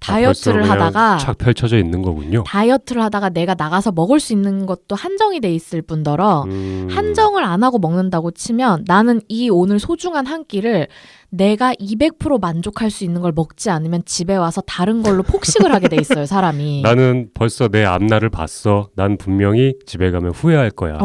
Speaker 3: 다이어트를 하다가
Speaker 2: 착 펼쳐져 있는 거군요.
Speaker 3: 다이어트를 하다가 내가 나가서 먹을 수 있는 것도 한정이 돼 있을 뿐더러 한정을 안 하고 먹는다고 치면 나는 이 오늘 소중한 한 끼를 내가 200% 만족할 수 있는 걸 먹지 않으면 집에 와서 다른 걸로 폭식을 하게 돼 있어요, 사람이.
Speaker 2: 나는 벌써 내 앞날을 봤어. 난 분명히 집에 가면 후회할 거야.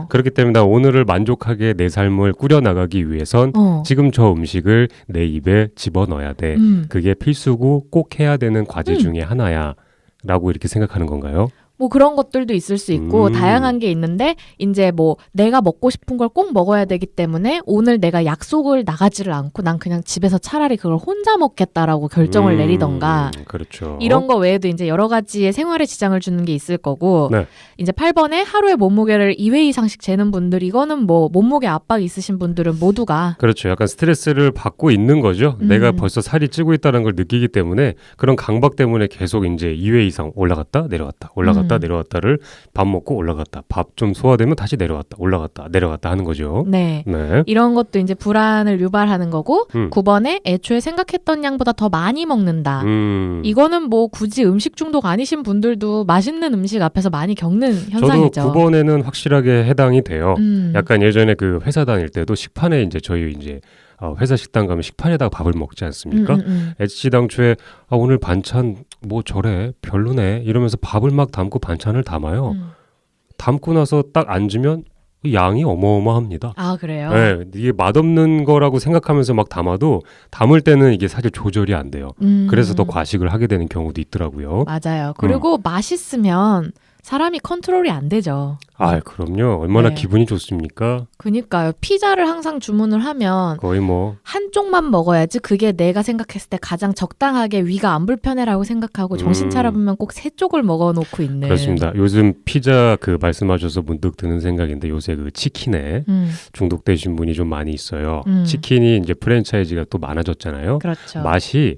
Speaker 2: 그렇기 때문에 난 오늘을 만족하게 내 삶을 꾸려나가기 위해선 지금 저 음식을 내 입에 집어넣어야 돼. 그게 필수고 꼭 해야 되는 과제 중에 하나야. 라고 이렇게 생각하는 건가요?
Speaker 3: 뭐 그런 것들도 있을 수 있고 다양한 게 있는데 이제 뭐 내가 먹고 싶은 걸 꼭 먹어야 되기 때문에 오늘 내가 약속을 나가지를 않고 난 그냥 집에서 차라리 그걸 혼자 먹겠다라고 결정을 내리던가
Speaker 2: 그렇죠.
Speaker 3: 이런 거 외에도 이제 여러 가지의 생활에 지장을 주는 게 있을 거고
Speaker 2: 네.
Speaker 3: 이제 8번에 하루에 몸무게를 2회 이상씩 재는 분들 이거는 뭐 몸무게 압박이 있으신 분들은 모두가
Speaker 2: 그렇죠. 약간 스트레스를 받고 있는 거죠. 내가 벌써 살이 찌고 있다는 걸 느끼기 때문에 그런 강박 때문에 계속 이제 2회 이상 올라갔다 내려갔다 올라갔다 내려갔다를 밥 먹고 올라갔다 밥 좀 소화되면 다시 내려갔다 올라갔다 내려갔다 하는 거죠.
Speaker 3: 네. 이런 것도 이제 불안을 유발하는 거고 9번에 애초에 생각했던 양보다 더 많이 먹는다. 이거는 뭐 굳이 음식 중독 아니신 분들도 맛있는 음식 앞에서 많이 겪는 현상이죠.
Speaker 2: 저도 9번에는 확실하게 해당이 돼요. 약간 예전에 그 회사 다닐 때도 식판에 이제 저희 이제 회사 식당 가면 식판에다가 밥을 먹지 않습니까? 애시당초에 오늘 반찬 뭐 저래 별로네 이러면서 밥을 막 담고 반찬을 담아요. 담고 나서 딱 앉으면 양이 어마어마합니다.
Speaker 3: 아 그래요?
Speaker 2: 네, 이게 맛없는 거라고 생각하면서 막 담아도 담을 때는 이게 사실 조절이 안 돼요. 그래서 더 과식을 하게 되는 경우도 있더라고요.
Speaker 3: 맞아요. 그리고 맛있으면 사람이 컨트롤이 안 되죠.
Speaker 2: 아, 그럼요. 얼마나
Speaker 3: 네.
Speaker 2: 기분이 좋습니까?
Speaker 3: 그니까요. 피자를 항상 주문을 하면
Speaker 2: 거의 뭐
Speaker 3: 한쪽만 먹어야지 그게 내가 생각했을 때 가장 적당하게 위가 안 불편해라고 생각하고 정신 차려보면 꼭 세 쪽을 먹어놓고 있는.
Speaker 2: 그렇습니다. 요즘 피자 그 말씀하셔서 문득 드는 생각인데 요새 그 치킨에 중독되신 분이 좀 많이 있어요. 치킨이 이제 프랜차이즈가 또 많아졌잖아요.
Speaker 3: 그렇죠.
Speaker 2: 맛이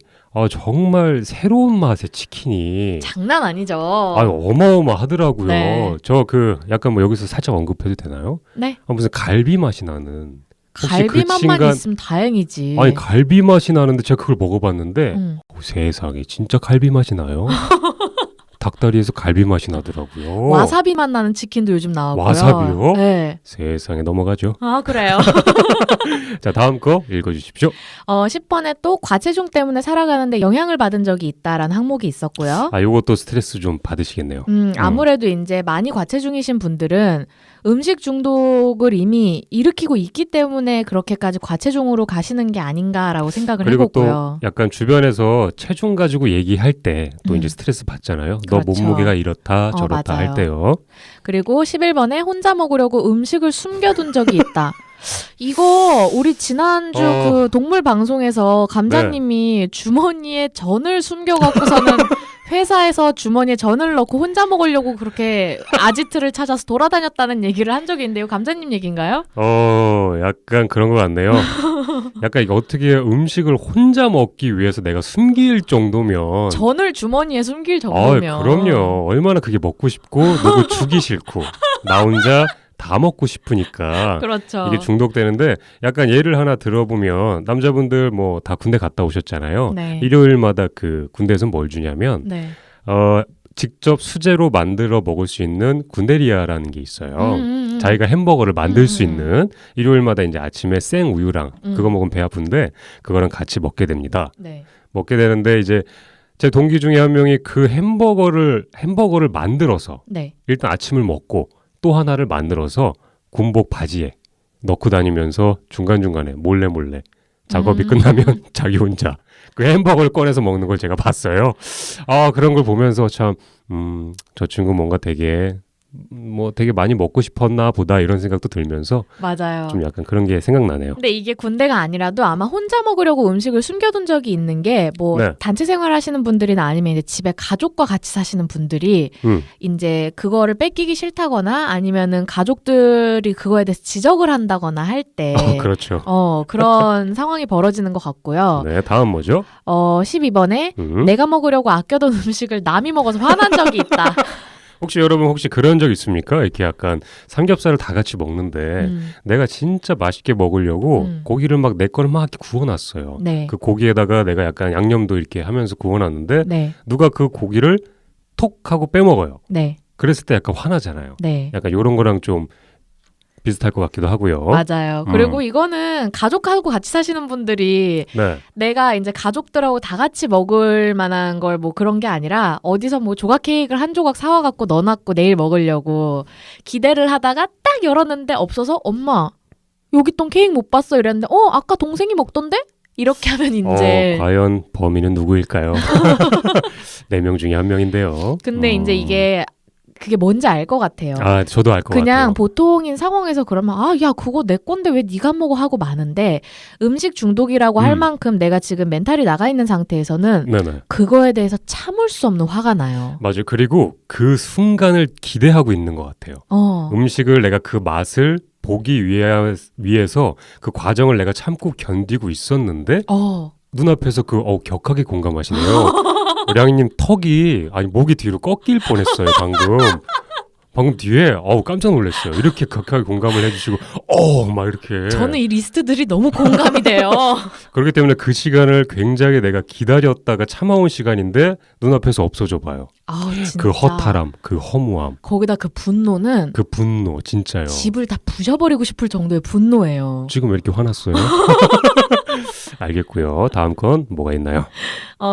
Speaker 2: 정말 새로운 맛의 치킨이
Speaker 3: 장난 아니죠.
Speaker 2: 어마어마하더라고요.
Speaker 3: 네.
Speaker 2: 저 그 약간 뭐 여기서 살짝 언급해도 되나요?
Speaker 3: 네.
Speaker 2: 무슨 갈비 맛이 나는.
Speaker 3: 갈비 맛만 있으면 다행이지.
Speaker 2: 아니 갈비 맛이 나는데 제가 그걸 먹어봤는데 세상에 진짜 갈비 맛이 나요. 닭다리에서 갈비 맛이 나더라고요.
Speaker 3: 와사비 맛 나는 치킨도 요즘 나오고요.
Speaker 2: 와사비요?
Speaker 3: 네.
Speaker 2: 세상에 넘어가죠.
Speaker 3: 아 그래요.
Speaker 2: 자 다음 거 읽어주십시오.
Speaker 3: 10번에 또 과체중 때문에 살아가는데 영향을 받은 적이 있다라는 항목이 있었고요.
Speaker 2: 요것도 스트레스 좀 받으시겠네요.
Speaker 3: 아무래도 이제 많이 과체중이신 분들은 음식 중독을 이미 일으키고 있기 때문에 그렇게까지 과체중으로 가시는 게 아닌가라고 생각을
Speaker 2: 그리고
Speaker 3: 해보고요.
Speaker 2: 또 약간 주변에서 체중 가지고 얘기할 때 또 이제 스트레스 받잖아요. 너
Speaker 3: 그렇죠.
Speaker 2: 몸무게가 이렇다 저렇다
Speaker 3: 맞아요.
Speaker 2: 할 때요.
Speaker 3: 그리고 11번에 혼자 먹으려고 음식을 숨겨둔 적이 있다. 이거 우리 지난주 그 동물 방송에서 감자님이 주머니에 전을 숨겨갖고서는 회사에서 주머니에 전을 넣고 혼자 먹으려고 그렇게 아지트를 찾아서 돌아다녔다는 얘기를 한 적이 있는데요. 감자님 얘기인가요?
Speaker 2: 약간 그런 것 같네요. 약간 이게 어떻게 음식을 혼자 먹기 위해서 내가 숨길 정도면
Speaker 3: 전을 주머니에 숨길 정도면
Speaker 2: 그럼요. 얼마나 그게 먹고 싶고 누구 주기 싫고 나 혼자 다 먹고 싶으니까
Speaker 3: 그렇죠.
Speaker 2: 이게 중독되는데 약간 예를 하나 들어보면 남자분들 뭐 다 군대 갔다 오셨잖아요.
Speaker 3: 네.
Speaker 2: 일요일마다 그 군대에서 뭘 주냐면
Speaker 3: 네.
Speaker 2: 직접 수제로 만들어 먹을 수 있는 군데리아라는 게 있어요.
Speaker 3: 음.
Speaker 2: 자기가 햄버거를 만들 수
Speaker 3: 음.
Speaker 2: 있는 일요일마다 이제 아침에 생 우유랑 그거 먹으면 배 아픈데 그거랑 같이 먹게 됩니다.
Speaker 3: 네.
Speaker 2: 먹게 되는데 이제 제 동기 중에 한 명이 그 햄버거를 만들어서
Speaker 3: 네.
Speaker 2: 일단 아침을 먹고 또 하나를 만들어서 군복 바지에 넣고 다니면서 중간중간에 몰래 작업이 끝나면 자기 혼자 그 햄버거를 꺼내서 먹는 걸 제가 봤어요. 아, 그런 걸 보면서 참, 저 친구 뭔가 되게 많이 먹고 싶었나 보다 이런 생각도 들면서
Speaker 3: 맞아요.
Speaker 2: 좀 약간 그런 게 생각나네요.
Speaker 3: 근데 이게 군대가 아니라도 아마 혼자 먹으려고 음식을 숨겨둔 적이 있는 게 뭐
Speaker 2: 네.
Speaker 3: 단체 생활하시는 분들이나 아니면 이제 집에 가족과 같이 사시는 분들이 이제 그거를 뺏기기 싫다거나 아니면은 가족들이 그거에 대해서 지적을 한다거나 할 때
Speaker 2: 그렇죠.
Speaker 3: 그런 상황이 벌어지는 것 같고요.
Speaker 2: 네, 다음 뭐죠?
Speaker 3: 12번에 내가 먹으려고 아껴둔 음식을 남이 먹어서 화난 적이 있다.
Speaker 2: 혹시 여러분 그런 적 있습니까? 이렇게 약간 삼겹살을 다 같이 먹는데 내가 진짜 맛있게 먹으려고 고기를 막 내 거를 막 이렇게 구워놨어요.
Speaker 3: 네.
Speaker 2: 그 고기에다가 내가 약간 양념도 이렇게 하면서 구워놨는데
Speaker 3: 네.
Speaker 2: 누가 그 고기를 톡 하고 빼먹어요.
Speaker 3: 네.
Speaker 2: 그랬을 때 약간 화나잖아요.
Speaker 3: 네.
Speaker 2: 약간 이런 거랑 좀 비슷할 것 같기도 하고요.
Speaker 3: 맞아요. 그리고 이거는 가족하고 같이 사시는 분들이
Speaker 2: 네.
Speaker 3: 내가 이제 가족들하고 다 같이 먹을 만한 걸 뭐 그런 게 아니라 어디서 뭐 조각 케이크를 한 조각 사와갖고 넣어놨고 내일 먹으려고 기대를 하다가 딱 열었는데 없어서 엄마 여기 있던 케이크 못 봤어 이랬는데 아까 동생이 먹던데? 이렇게 하면 이제
Speaker 2: 과연 범인은 누구일까요? 4명 중에 1명인데요.
Speaker 3: 근데 이제 이게 그게 뭔지 알 것 같아요.
Speaker 2: 아, 저도 알 것 같아요.
Speaker 3: 그냥 보통인 상황에서 그러면 야 그거 내 건데 왜 네가 먹어 하고 마는데 음식 중독이라고 할 만큼 내가 지금 멘탈이 나가 있는 상태에서는
Speaker 2: 네네.
Speaker 3: 그거에 대해서 참을 수 없는 화가 나요.
Speaker 2: 맞아요. 그리고 그 순간을 기대하고 있는 것 같아요. 음식을 내가 그 맛을 보기 위해서 그 과정을 내가 참고 견디고 있었는데 눈앞에서 격하게 공감하시네요. 량이님 턱이 목이 뒤로 꺾일 뻔했어요. 방금 뒤에 깜짝 놀랐어요. 이렇게 격하게 공감을 해주시고 막 이렇게
Speaker 3: 저는 이 리스트들이 너무 공감이 돼요.
Speaker 2: 그렇기 때문에 그 시간을 굉장히 내가 기다렸다가 참아온 시간인데 눈앞에서 없어져 봐요.
Speaker 3: 진짜.
Speaker 2: 그 허탈함, 그 허무함,
Speaker 3: 거기다 그 분노는
Speaker 2: 그 분노 진짜요.
Speaker 3: 집을 다 부셔버리고 싶을 정도의 분노예요.
Speaker 2: 지금 왜 이렇게 화났어요? 알겠고요. 다음 건 뭐가 있나요?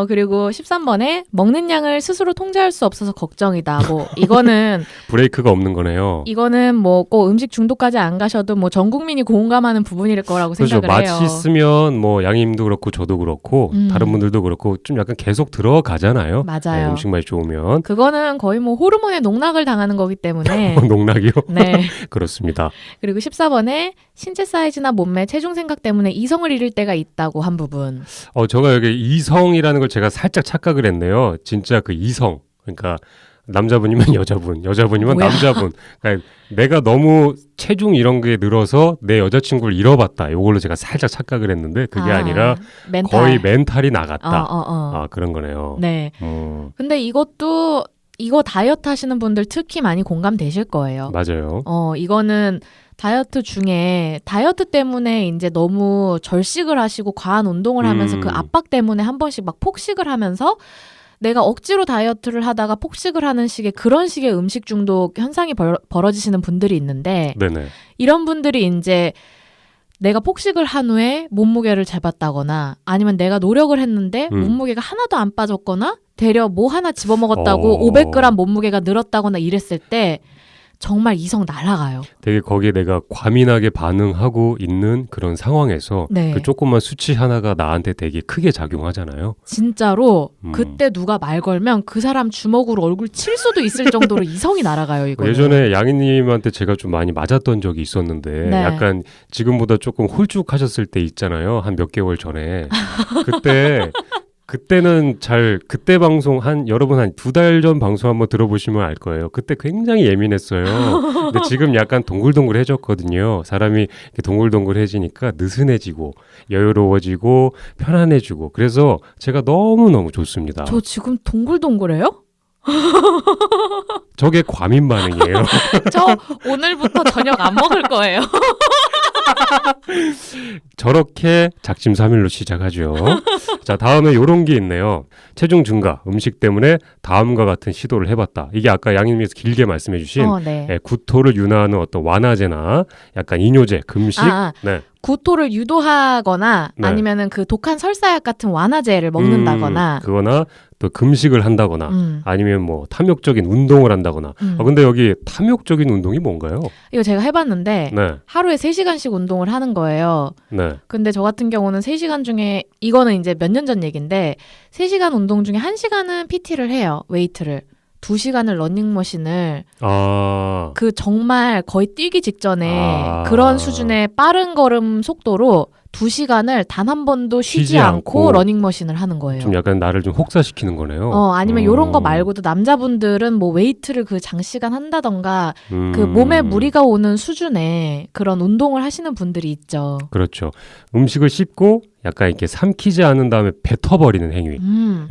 Speaker 3: 그리고 13번에 먹는 양을 스스로 통제할 수 없어서 걱정이다. 이거는
Speaker 2: 브레이크가 없는 거네요.
Speaker 3: 이거는 꼭 음식 중독까지 안 가셔도 전 국민이 공감하는 부분일 거라고
Speaker 2: 그렇죠.
Speaker 3: 생각을 해요.
Speaker 2: 맛있으면 양님도 그렇고 저도 그렇고 다른 분들도 그렇고 좀 약간 계속 들어가잖아요.
Speaker 3: 맞아요.
Speaker 2: 네, 음식 맛이 좋으면.
Speaker 3: 그거는 거의 호르몬의 농락을 당하는 거기 때문에.
Speaker 2: 농락이요?
Speaker 3: 네.
Speaker 2: 그렇습니다.
Speaker 3: 그리고 14번에 신체 사이즈나 몸매, 체중 생각 때문에 이성을 잃을 때가 있다고 한 부분.
Speaker 2: 제가 여기 이성이라는 걸 제가 살짝 착각을 했네요. 진짜 그 이성. 그러니까 남자분이면 여자분이면
Speaker 3: 뭐야?
Speaker 2: 남자분. 그러니까 내가 너무 체중 이런 게 늘어서 내 여자친구를 잃어봤다. 이걸로 제가 살짝 착각을 했는데 그게 아니라
Speaker 3: 멘탈.
Speaker 2: 거의 멘탈이 나갔다. 그런 거네요.
Speaker 3: 네. 근데 이거 다이어트 하시는 분들 특히 많이 공감되실 거예요.
Speaker 2: 맞아요.
Speaker 3: 이거는 다이어트 중에 다이어트 때문에 이제 너무 절식을 하시고 과한 운동을 하면서 그 압박 때문에 한 번씩 막 폭식을 하면서 내가 억지로 다이어트를 하다가 폭식을 하는 식의 그런 식의 음식 중독 현상이 벌어지시는 분들이 있는데
Speaker 2: 네네.
Speaker 3: 이런 분들이 이제 내가 폭식을 한 후에 몸무게를 재봤다거나 아니면 내가 노력을 했는데 몸무게가 하나도 안 빠졌거나 되려 뭐 하나 집어먹었다고 500g 몸무게가 늘었다거나 이랬을 때 정말 이성 날아가요.
Speaker 2: 되게 거기에 내가 과민하게 반응하고 있는 그런 상황에서
Speaker 3: 네.
Speaker 2: 그 조그만 수치 하나가 나한테 되게 크게 작용하잖아요.
Speaker 3: 진짜로 그때 누가 말 걸면 그 사람 주먹으로 얼굴 칠 수도 있을 정도로 이성이 날아가요. 이거.
Speaker 2: 예전에 양희님한테 제가 좀 많이 맞았던 적이 있었는데
Speaker 3: 네.
Speaker 2: 약간 지금보다 조금 홀쭉하셨을 때 있잖아요. 한 몇 개월 전에. 그때는 그때 방송 여러분 한 2달 전 방송 한번 들어보시면 알 거예요. 그때 굉장히 예민했어요. 근데 지금 약간 동글동글해졌거든요. 사람이 이렇게 동글동글해지니까 느슨해지고 여유로워지고 편안해지고 그래서 제가 너무너무 좋습니다.
Speaker 3: 저 지금 동글동글해요?
Speaker 2: 저게 과민 반응이에요.
Speaker 3: 저 오늘부터 저녁 안 먹을 거예요.
Speaker 2: 저렇게 작심삼일로 시작하죠. 자, 다음에 요런 게 있네요. 체중 증가, 음식 때문에 다음과 같은 시도를 해봤다. 이게 아까 양님께서 길게 말씀해주신
Speaker 3: 네.
Speaker 2: 구토를 윤화하는 어떤 완화제나 약간 이뇨제, 금식. 네.
Speaker 3: 구토를 유도하거나
Speaker 2: 네.
Speaker 3: 아니면은 그 독한 설사약 같은 완화제를 먹는다거나
Speaker 2: 그거나 또 금식을 한다거나 아니면 뭐 탐욕적인 운동을 한다거나. 근데 여기 탐욕적인 운동이 뭔가요?
Speaker 3: 이거 제가 해봤는데
Speaker 2: 네.
Speaker 3: 하루에 3시간씩 운동을 하는 거예요.
Speaker 2: 네.
Speaker 3: 근데 저 같은 경우는 3시간 중에 이거는 이제 몇 년 전 얘긴데 3시간 운동 중에 1시간은 PT를 해요. 웨이트를. 2시간을 러닝머신을 그 정말 거의 뛰기 직전에 그런 수준의 빠른 걸음 속도로 2시간을 단 한 번도 쉬지 않고 러닝머신을 하는 거예요.
Speaker 2: 좀 약간 나를 좀 혹사시키는 거네요.
Speaker 3: 아니면 이런 거 말고도 남자분들은 뭐 웨이트를 그 장시간 한다던가 그 몸에 무리가 오는 수준의 그런 운동을 하시는 분들이 있죠.
Speaker 2: 그렇죠. 음식을 씹고 약간 이렇게 삼키지 않은 다음에 뱉어버리는 행위.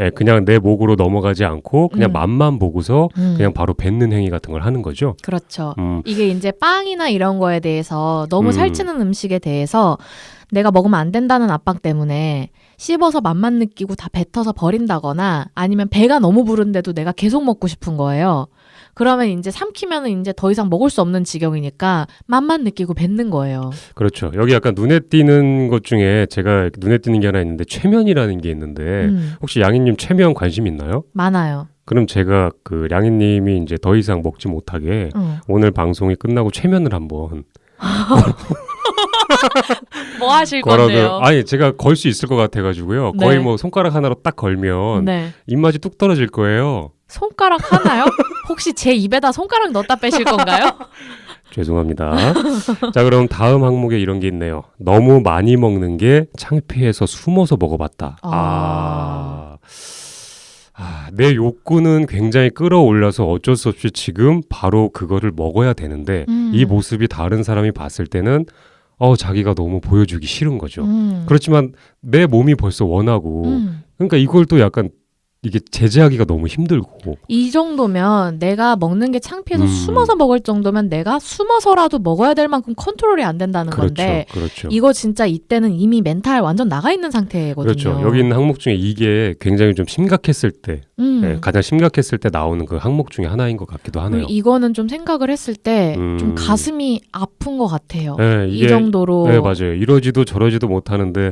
Speaker 2: 예, 그냥 내 목으로 넘어가지 않고 그냥 맛만 보고서 그냥 바로 뱉는 행위 같은 걸 하는 거죠.
Speaker 3: 그렇죠. 이게 이제 빵이나 이런 거에 대해서 너무 살찌는 음식에 대해서 내가 먹으면 안 된다는 압박 때문에 씹어서 맛만 느끼고 다 뱉어서 버린다거나 아니면 배가 너무 부른데도 내가 계속 먹고 싶은 거예요. 그러면 이제 삼키면은 이제 더 이상 먹을 수 없는 지경이니까 맛만 느끼고 뱉는 거예요.
Speaker 2: 그렇죠. 여기 약간 눈에 띄는 것 중에 제가 눈에 띄는 게 하나 있는데 최면이라는 게 있는데 혹시 양희님 최면 관심 있나요?
Speaker 3: 많아요.
Speaker 2: 그럼 제가 그 양희님이 이제 더 이상 먹지 못하게 오늘 방송이 끝나고 최면을 한번
Speaker 3: 뭐 하실 건데요?
Speaker 2: 아니 제가 걸 수 있을 것 같아가지고요.
Speaker 3: 네.
Speaker 2: 거의 뭐 손가락 하나로 딱 걸면
Speaker 3: 네.
Speaker 2: 입맛이 뚝 떨어질 거예요.
Speaker 3: 손가락 하나요? 혹시 제 입에다 손가락 넣었다 빼실 건가요?
Speaker 2: 죄송합니다. 자, 그럼 다음 항목에 이런 게 있네요. 너무 많이 먹는 게 창피해서 숨어서 먹어봤다. 내 욕구는 굉장히 끌어올라서 어쩔 수 없이 지금 바로 그거를 먹어야 되는데 이 모습이 다른 사람이 봤을 때는 자기가 너무 보여주기 싫은 거죠. 그렇지만 내 몸이 벌써 원하고 그러니까 이걸 또 약간 이게 제재하기가 너무 힘들고
Speaker 3: 이 정도면 내가 먹는 게 창피해서 숨어서 먹을 정도면 내가 숨어서라도 먹어야 될 만큼 컨트롤이 안 된다는 건데
Speaker 2: 그렇죠.
Speaker 3: 이거 진짜 이때는 이미 멘탈 완전 나가 있는 상태거든요.
Speaker 2: 그렇죠. 여기 있는 항목 중에 이게 굉장히 좀 심각했을 때 가장 심각했을 때 나오는 그 항목 중에 하나인 것 같기도 하네요.
Speaker 3: 이거는 좀 생각을 했을 때 좀 가슴이 아픈 것 같아요.
Speaker 2: 네,
Speaker 3: 이 정도로.
Speaker 2: 네, 맞아요. 이러지도 저러지도 못하는데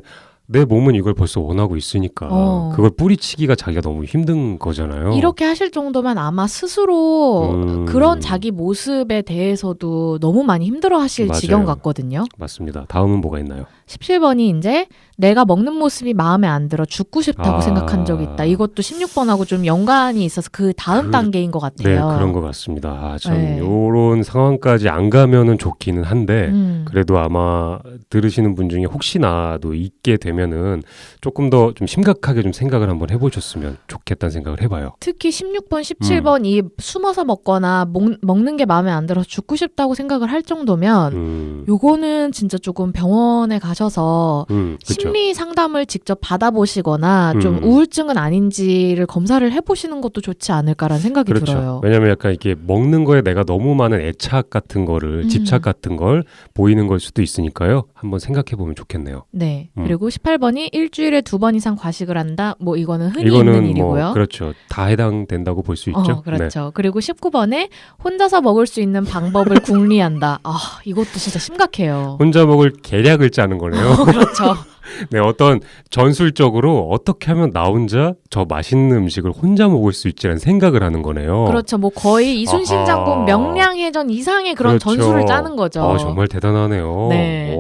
Speaker 2: 내 몸은 이걸 벌써 원하고 있으니까 그걸 뿌리치기가 자기가 너무 힘든 거잖아요.
Speaker 3: 이렇게 하실 정도면 아마 스스로 그런 자기 모습에 대해서도 너무 많이 힘들어 하실 지경 같거든요.
Speaker 2: 맞습니다. 다음은 뭐가 있나요?
Speaker 3: 17번이 이제 내가 먹는 모습이 마음에 안 들어 죽고 싶다고 생각한 적이 있다. 이것도 16번하고 좀 연관이 있어서 그 다음 단계인 것 같아요.
Speaker 2: 네, 그런 것 같습니다. 참 요런 상황까지 안 가면은 좋기는 한데 그래도 아마 들으시는 분 중에 혹시나도 있게 되면은 조금 더 좀 심각하게 좀 생각을 한번 해보셨으면 좋겠다는 생각을 해봐요.
Speaker 3: 특히 16번, 17번 이 숨어서 먹거나 먹는 게 마음에 안 들어서 죽고 싶다고 생각을 할 정도면 요거는 진짜 조금 병원에 가셔서 심리 상담을 직접 받아보시거나 좀 우울증은 아닌지를 검사를 해보시는 것도 좋지 않을까라는 생각이 들어요.
Speaker 2: 왜냐하면 약간 이렇게 먹는 거에 내가 너무 많은 애착 같은 거를 집착 같은 걸 보이는 걸 수도 있으니까요. 한번 생각해보면 좋겠네요.
Speaker 3: 네. 그리고 18번이 일주일에 2번 이상 과식을 한다. 뭐 이거는 흔히 있는 일이고요.
Speaker 2: 그렇죠. 다 해당된다고 볼 수 있죠.
Speaker 3: 그렇죠. 네. 그리고 19번에 혼자서 먹을 수 있는 방법을 궁리한다. 이것도 진짜 심각해요.
Speaker 2: 혼자 먹을 계략을 짜는 거네요.
Speaker 3: 그렇죠.
Speaker 2: 네, 어떤 전술적으로 어떻게 하면 나 혼자 저 맛있는 음식을 혼자 먹을 수 있지라는 생각을 하는 거네요.
Speaker 3: 그렇죠. 뭐 거의 이순신 장군 명량해전 이상의 그런 전술을 짜는 거죠.
Speaker 2: 정말 대단하네요.
Speaker 3: 네.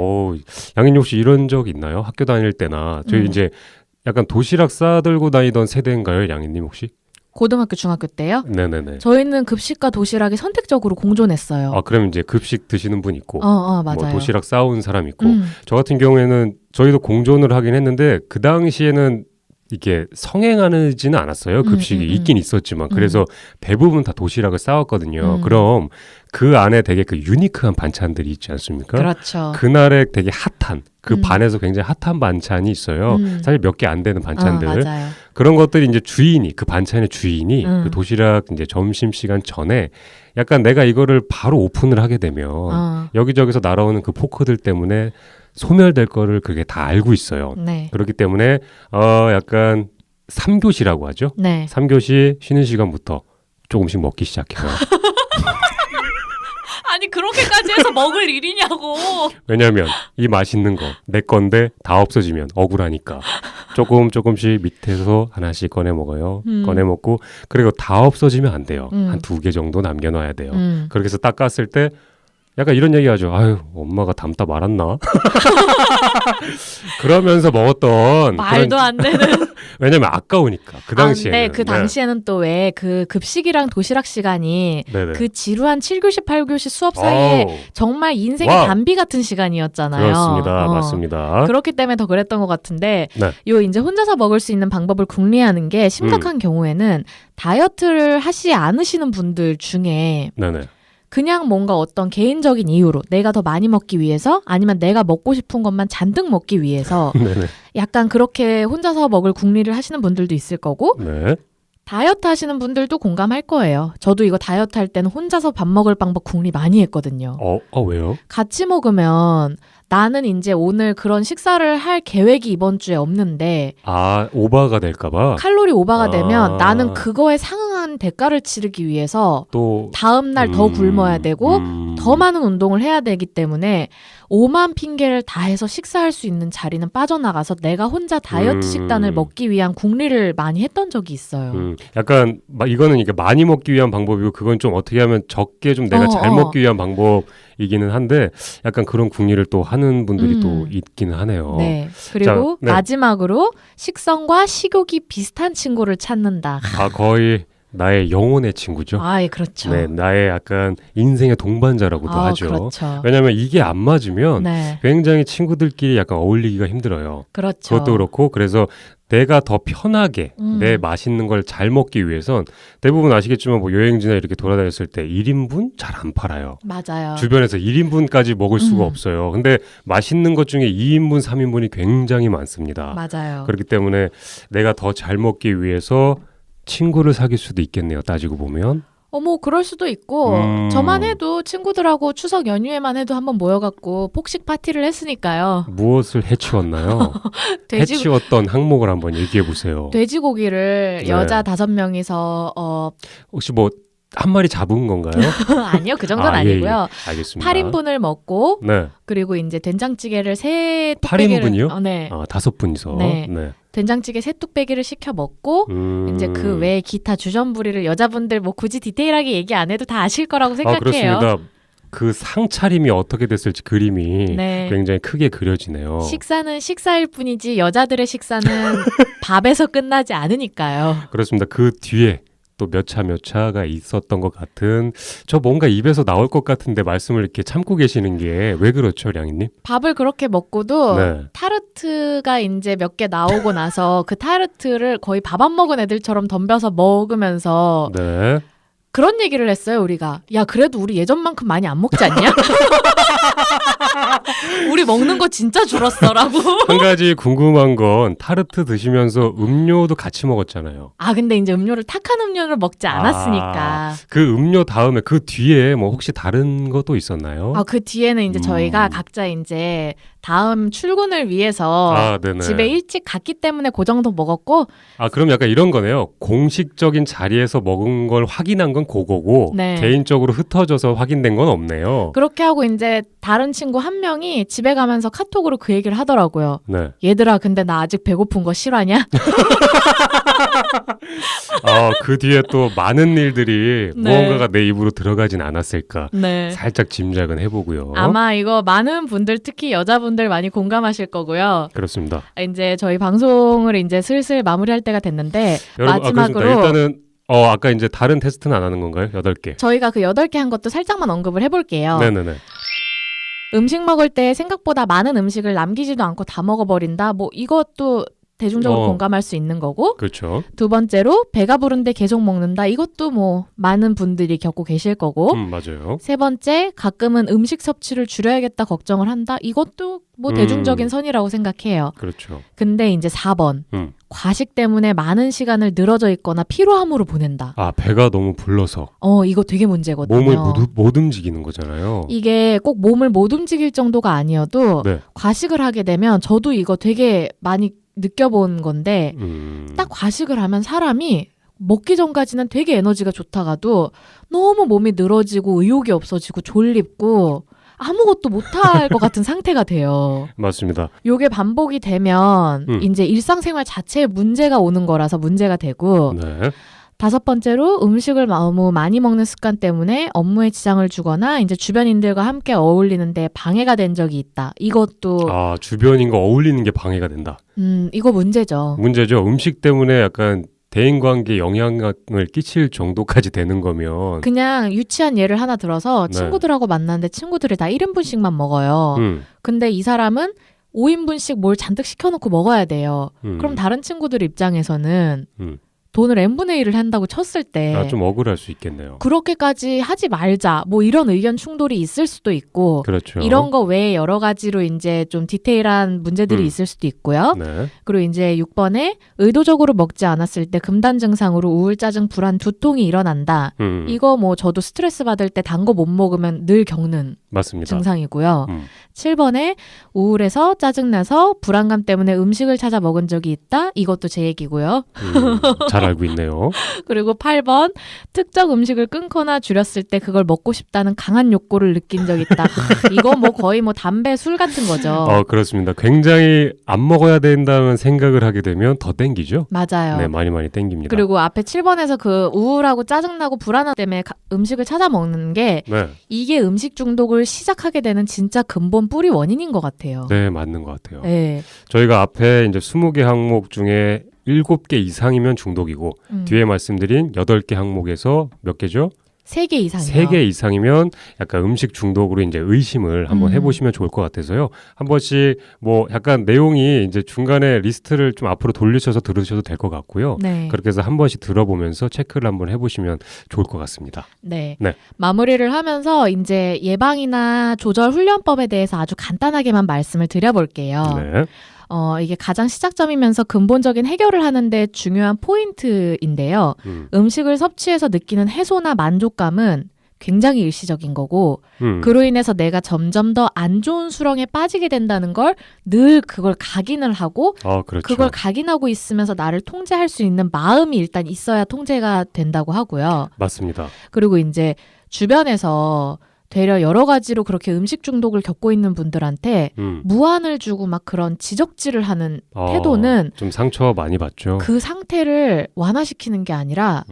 Speaker 2: 양인 혹시 이런 적 있나요? 학교 다닐 때나 저희 이제 약간 도시락 싸들고 다니던 세대인가요, 양인님 혹시?
Speaker 3: 고등학교, 중학교 때요?
Speaker 2: 네네네.
Speaker 3: 저희는 급식과 도시락이 선택적으로 공존했어요.
Speaker 2: 그럼 이제 급식 드시는 분 있고,
Speaker 3: 맞아요.
Speaker 2: 뭐 도시락 싸온 사람 있고, 저 같은 경우에는 저희도 공존을 하긴 했는데 그 당시에는 이게 성행하지는 않았어요. 급식이 있긴 있었지만 그래서 대부분 다 도시락을 싸왔거든요. 그럼 그 안에 되게 그 유니크한 반찬들이 있지 않습니까?
Speaker 3: 그렇죠.
Speaker 2: 그날에 되게 핫한 그 반에서 굉장히 핫한 반찬이 있어요. 사실 몇 개 안 되는 반찬들.
Speaker 3: 맞아요.
Speaker 2: 그런 것들이 이제 주인이 그 반찬의 주인이 그 도시락 이제 점심 시간 전에 약간 내가 이거를 바로 오픈을 하게 되면 여기저기서 날아오는 그 포크들 때문에 소멸될 거를 그게 다 알고 있어요.
Speaker 3: 네.
Speaker 2: 그렇기 때문에 약간 3교시라고 하죠.
Speaker 3: 네.
Speaker 2: 3교시 쉬는 시간부터 조금씩 먹기 시작해요.
Speaker 3: 아니 그렇게까지 해서 먹을 일이냐고.
Speaker 2: 왜냐하면 이 맛있는 거 내 건데 다 없어지면 억울하니까 조금씩 밑에서 하나씩 꺼내 먹어요. 꺼내 먹고 그리고 다 없어지면 안 돼요. 한 2개 정도 남겨놔야 돼요. 그렇게 해서 딱 깠을 때 약간 이런 얘기 하죠. 아유, 엄마가 담다 말았나? 그러면서 먹었던
Speaker 3: 말도 안 되는.
Speaker 2: 왜냐면 아까우니까 그 당시에는.
Speaker 3: 네, 그 당시에는 또 왜 그 급식이랑 도시락 시간이
Speaker 2: 네네.
Speaker 3: 그 지루한 7교시, 8교시 수업 사이에 정말 인생의
Speaker 2: 와우.
Speaker 3: 단비 같은 시간이었잖아요.
Speaker 2: 그렇습니다. 맞습니다.
Speaker 3: 그렇기 때문에 더 그랬던 것 같은데
Speaker 2: 네.
Speaker 3: 요 이제 혼자서 먹을 수 있는 방법을 궁리하는 게 심각한 경우에는 다이어트를 하시지 않으시는 분들 중에
Speaker 2: 네네.
Speaker 3: 그냥 뭔가 어떤 개인적인 이유로 내가 더 많이 먹기 위해서 아니면 내가 먹고 싶은 것만 잔뜩 먹기 위해서
Speaker 2: 네네.
Speaker 3: 약간 그렇게 혼자서 먹을 궁리를 하시는 분들도 있을 거고
Speaker 2: 네.
Speaker 3: 다이어트 하시는 분들도 공감할 거예요. 저도 이거 다이어트 할 때는 혼자서 밥 먹을 방법 궁리 많이 했거든요.
Speaker 2: 왜요?
Speaker 3: 같이 먹으면 나는 이제 오늘 그런 식사를 할 계획이 이번 주에 없는데
Speaker 2: 오버가 될까봐
Speaker 3: 칼로리 오버가 되면 나는 그거에 상응한 대가를 치르기 위해서
Speaker 2: 또
Speaker 3: 다음 날 더 굶어야 되고 더 많은 운동을 해야 되기 때문에 오만 핑계를 다 해서 식사할 수 있는 자리는 빠져나가서 내가 혼자 다이어트 식단을 먹기 위한 궁리를 많이 했던 적이 있어요.
Speaker 2: 약간 이거는 이게 많이 먹기 위한 방법이고 그건 좀 어떻게 하면 적게 좀 내가 잘 먹기 위한 방법이기는 한데 약간 그런 궁리를 또 하는 분들이 또 있기는 하네요.
Speaker 3: 네. 그리고
Speaker 2: 자, 네.
Speaker 3: 마지막으로 식성과 식욕이 비슷한 친구를 찾는다.
Speaker 2: 거의 나의 영혼의 친구죠.
Speaker 3: 그렇죠.
Speaker 2: 네, 나의 약간 인생의 동반자라고도 하죠.
Speaker 3: 그렇죠.
Speaker 2: 왜냐하면 이게 안 맞으면
Speaker 3: 네.
Speaker 2: 굉장히 친구들끼리 약간 어울리기가 힘들어요.
Speaker 3: 그렇죠.
Speaker 2: 그것도 그렇고 그래서 내가 더 편하게 내 맛있는 걸 잘 먹기 위해선 대부분 아시겠지만 뭐 여행지나 이렇게 돌아다녔을 때 1인분 잘 안 팔아요.
Speaker 3: 맞아요.
Speaker 2: 주변에서 1인분까지 먹을 수가 없어요. 근데 맛있는 것 중에 2인분, 3인분이 굉장히 많습니다.
Speaker 3: 맞아요.
Speaker 2: 그렇기 때문에 내가 더 잘 먹기 위해서 친구를 사귈 수도 있겠네요. 따지고 보면.
Speaker 3: 뭐 그럴 수도 있고 저만 해도 친구들하고 추석 연휴에만 해도 한번 모여갖고 폭식 파티를 했으니까요.
Speaker 2: 무엇을 해치웠나요? 해치웠던 항목을 한번 얘기해 보세요.
Speaker 3: 돼지고기를
Speaker 2: 네.
Speaker 3: 여자 5명이서
Speaker 2: 혹시 뭐 한 마리 잡은 건가요?
Speaker 3: 아니요, 그 정도는 아니고요.
Speaker 2: 예. 알겠습니다.
Speaker 3: 8인분을 먹고
Speaker 2: 네.
Speaker 3: 그리고 이제 된장찌개를
Speaker 2: 8인분이요?
Speaker 3: 네.
Speaker 2: 5분이서.
Speaker 3: 네.
Speaker 2: 네.
Speaker 3: 된장찌개 3뚝배기를 시켜 먹고 이제 그 외에 기타 주전부리를 여자분들 뭐 굳이 디테일하게 얘기 안 해도 다 아실 거라고 생각해요.
Speaker 2: 그렇습니다. 그 상차림이 어떻게 됐을지 그림이
Speaker 3: 네.
Speaker 2: 굉장히 크게 그려지네요.
Speaker 3: 식사는 식사일 뿐이지 여자들의 식사는 밥에서 끝나지 않으니까요.
Speaker 2: 그렇습니다. 그 뒤에 또 몇 차가 있었던 것 같은 저 뭔가 입에서 나올 것 같은데 말씀을 이렇게 참고 계시는 게 왜 그렇죠, 량이님?
Speaker 3: 밥을 그렇게 먹고도
Speaker 2: 네.
Speaker 3: 타르트가 이제 몇 개 나오고 나서 그 타르트를 거의 밥 안 먹은 애들처럼 덤벼서 먹으면서
Speaker 2: 네.
Speaker 3: 그런 얘기를 했어요, 우리가. 야, 그래도 우리 예전만큼 많이 안 먹지 않냐? 우리 먹는 거 진짜 줄었어라고.
Speaker 2: 한 가지 궁금한 건 타르트 드시면서 음료도 같이 먹었잖아요.
Speaker 3: 근데 이제 음료를 탁한 음료를 먹지 않았으니까.
Speaker 2: 그 음료 다음에 그 뒤에 뭐 혹시 다른 것도 있었나요?
Speaker 3: 그 뒤에는 이제 저희가 각자 이제 다음 출근을 위해서
Speaker 2: 네네.
Speaker 3: 집에 일찍 갔기 때문에 그 정도 먹었고.
Speaker 2: 그럼 약간 이런 거네요. 공식적인 자리에서 먹은 걸 확인한 건 그거고
Speaker 3: 네.
Speaker 2: 개인적으로 흩어져서 확인된 건 없네요.
Speaker 3: 그렇게 하고 이제 다른 친구 한 명이 집에 가면서 카톡으로 그 얘기를 하더라고요.
Speaker 2: 네.
Speaker 3: 얘들아, 근데 나 아직 배고픈 거 실화냐?
Speaker 2: 그 뒤에 또 많은 일들이
Speaker 3: 네.
Speaker 2: 무언가가 내 입으로 들어가진 않았을까.
Speaker 3: 네.
Speaker 2: 살짝 짐작은 해보고요.
Speaker 3: 아마 이거 많은 분들, 특히 여자분들 많이 공감하실 거고요.
Speaker 2: 그렇습니다.
Speaker 3: 이제 저희 방송을 이제 슬슬 마무리할 때가 됐는데
Speaker 2: 여러분,
Speaker 3: 마지막으로
Speaker 2: 그렇습니다. 일단은 아까 이제 다른 테스트는 안 하는 건가요? 8개.
Speaker 3: 저희가 그 8개 한 것도 살짝만 언급을 해볼게요.
Speaker 2: 네네네.
Speaker 3: 음식 먹을 때 생각보다 많은 음식을 남기지도 않고 다 먹어버린다. 뭐 이것도 대중적으로 공감할 수 있는 거고
Speaker 2: 그렇죠.
Speaker 3: 두 번째로 배가 부른데 계속 먹는다. 이것도 뭐 많은 분들이 겪고 계실 거고
Speaker 2: 맞아요.
Speaker 3: 세 번째 가끔은 음식 섭취를 줄여야겠다 걱정을 한다. 이것도 뭐 대중적인 선이라고 생각해요.
Speaker 2: 그렇죠.
Speaker 3: 근데 이제 4번 과식 때문에 많은 시간을 늘어져 있거나 피로함으로 보낸다.
Speaker 2: 아, 배가 너무 불러서
Speaker 3: 이거 되게 문제거든요.
Speaker 2: 몸을 못 움직이는 거잖아요.
Speaker 3: 이게 꼭 몸을 못 움직일 정도가 아니어도
Speaker 2: 네.
Speaker 3: 과식을 하게 되면 저도 이거 되게 많이 느껴본 건데 딱 과식을 하면 사람이 먹기 전까지는 되게 에너지가 좋다가도 너무 몸이 늘어지고 의욕이 없어지고 졸립고 아무것도 못할 것 같은 상태가 돼요.
Speaker 2: 맞습니다.
Speaker 3: 요게 반복이 되면 이제 일상생활 자체에 문제가 오는 거라서 문제가 되고
Speaker 2: 네.
Speaker 3: 다섯 번째로 음식을 너무 많이 먹는 습관 때문에 업무에 지장을 주거나 이제 주변인들과 함께 어울리는데 방해가 된 적이 있다. 이것도
Speaker 2: 주변인과 어울리는 게 방해가 된다.
Speaker 3: 이거 문제죠.
Speaker 2: 문제죠. 음식 때문에 약간 대인관계에 영향을 끼칠 정도까지 되는 거면
Speaker 3: 그냥 유치한 예를 하나 들어서
Speaker 2: 네.
Speaker 3: 친구들하고 만났는데 친구들이 다 1인분씩만 먹어요. 근데 이 사람은 5인분씩 뭘 잔뜩 시켜놓고 먹어야 돼요. 그럼 다른 친구들 입장에서는 돈을 n분의 1을 한다고 쳤을 때
Speaker 2: 좀 억울할 수 있겠네요.
Speaker 3: 그렇게까지 하지 말자 뭐 이런 의견 충돌이 있을 수도 있고
Speaker 2: 그렇죠.
Speaker 3: 이런 거 외에 여러 가지로 이제 좀 디테일한 문제들이 있을 수도 있고요.
Speaker 2: 네.
Speaker 3: 그리고 이제 6번에 의도적으로 먹지 않았을 때 금단 증상으로 우울, 짜증, 불안, 두통이 일어난다. 이거 뭐 저도 스트레스 받을 때 단 거 못 먹으면 늘 겪는
Speaker 2: 맞습니다.
Speaker 3: 증상이고요. 7번에 우울해서 짜증나서 불안감 때문에 음식을 찾아 먹은 적이 있다. 이것도 제 얘기고요.
Speaker 2: 잘 알고 있네요.
Speaker 3: 그리고 8번 특정 음식을 끊거나 줄였을 때 그걸 먹고 싶다는 강한 욕구를 느낀 적 있다. 이거 뭐 거의 뭐 담배, 술 같은 거죠.
Speaker 2: 그렇습니다. 굉장히 안 먹어야 된다는 생각을 하게 되면 더 땡기죠?
Speaker 3: 맞아요.
Speaker 2: 네, 많이 땡깁니다.
Speaker 3: 그리고 앞에 7번에서 그 우울하고 짜증나고 불안함 때문에 음식을 찾아 먹는 게
Speaker 2: 네.
Speaker 3: 이게 음식 중독을 시작하게 되는 진짜 근본 뿌리 원인인 것 같아요.
Speaker 2: 네, 맞는 것 같아요.
Speaker 3: 네.
Speaker 2: 저희가 앞에 이제 20개 항목 중에 7개 이상이면 중독이고 뒤에 말씀드린 8개 항목에서 몇 개죠?
Speaker 3: 3개 이상이요.
Speaker 2: 3개 이상이면 약간 음식 중독으로 이제 의심을 한번 해보시면 좋을 것 같아서요. 한 번씩 뭐 약간 내용이 이제 중간에 리스트를 좀 앞으로 돌리셔서 들으셔도 될 것 같고요.
Speaker 3: 네.
Speaker 2: 그렇게 해서 한 번씩 들어보면서 체크를 한번 해보시면 좋을 것 같습니다.
Speaker 3: 네.
Speaker 2: 네.
Speaker 3: 마무리를 하면서 이제 예방이나 조절 훈련법에 대해서 아주 간단하게만 말씀을 드려볼게요.
Speaker 2: 네.
Speaker 3: 이게 가장 시작점이면서 근본적인 해결을 하는데 중요한 포인트인데요. 음식을 섭취해서 느끼는 해소나 만족감은 굉장히 일시적인 거고 그로 인해서 내가 점점 더 안 좋은 수렁에 빠지게 된다는 걸 늘 그걸 각인을 하고
Speaker 2: 그렇죠.
Speaker 3: 그걸 각인하고 있으면서 나를 통제할 수 있는 마음이 일단 있어야 통제가 된다고 하고요.
Speaker 2: 맞습니다.
Speaker 3: 그리고 이제 주변에서 되려 여러 가지로 그렇게 음식 중독을 겪고 있는 분들한테 무안을 주고 막 그런 지적질을 하는 태도는
Speaker 2: 좀 상처 많이 받죠.
Speaker 3: 그 상태를 완화시키는 게 아니라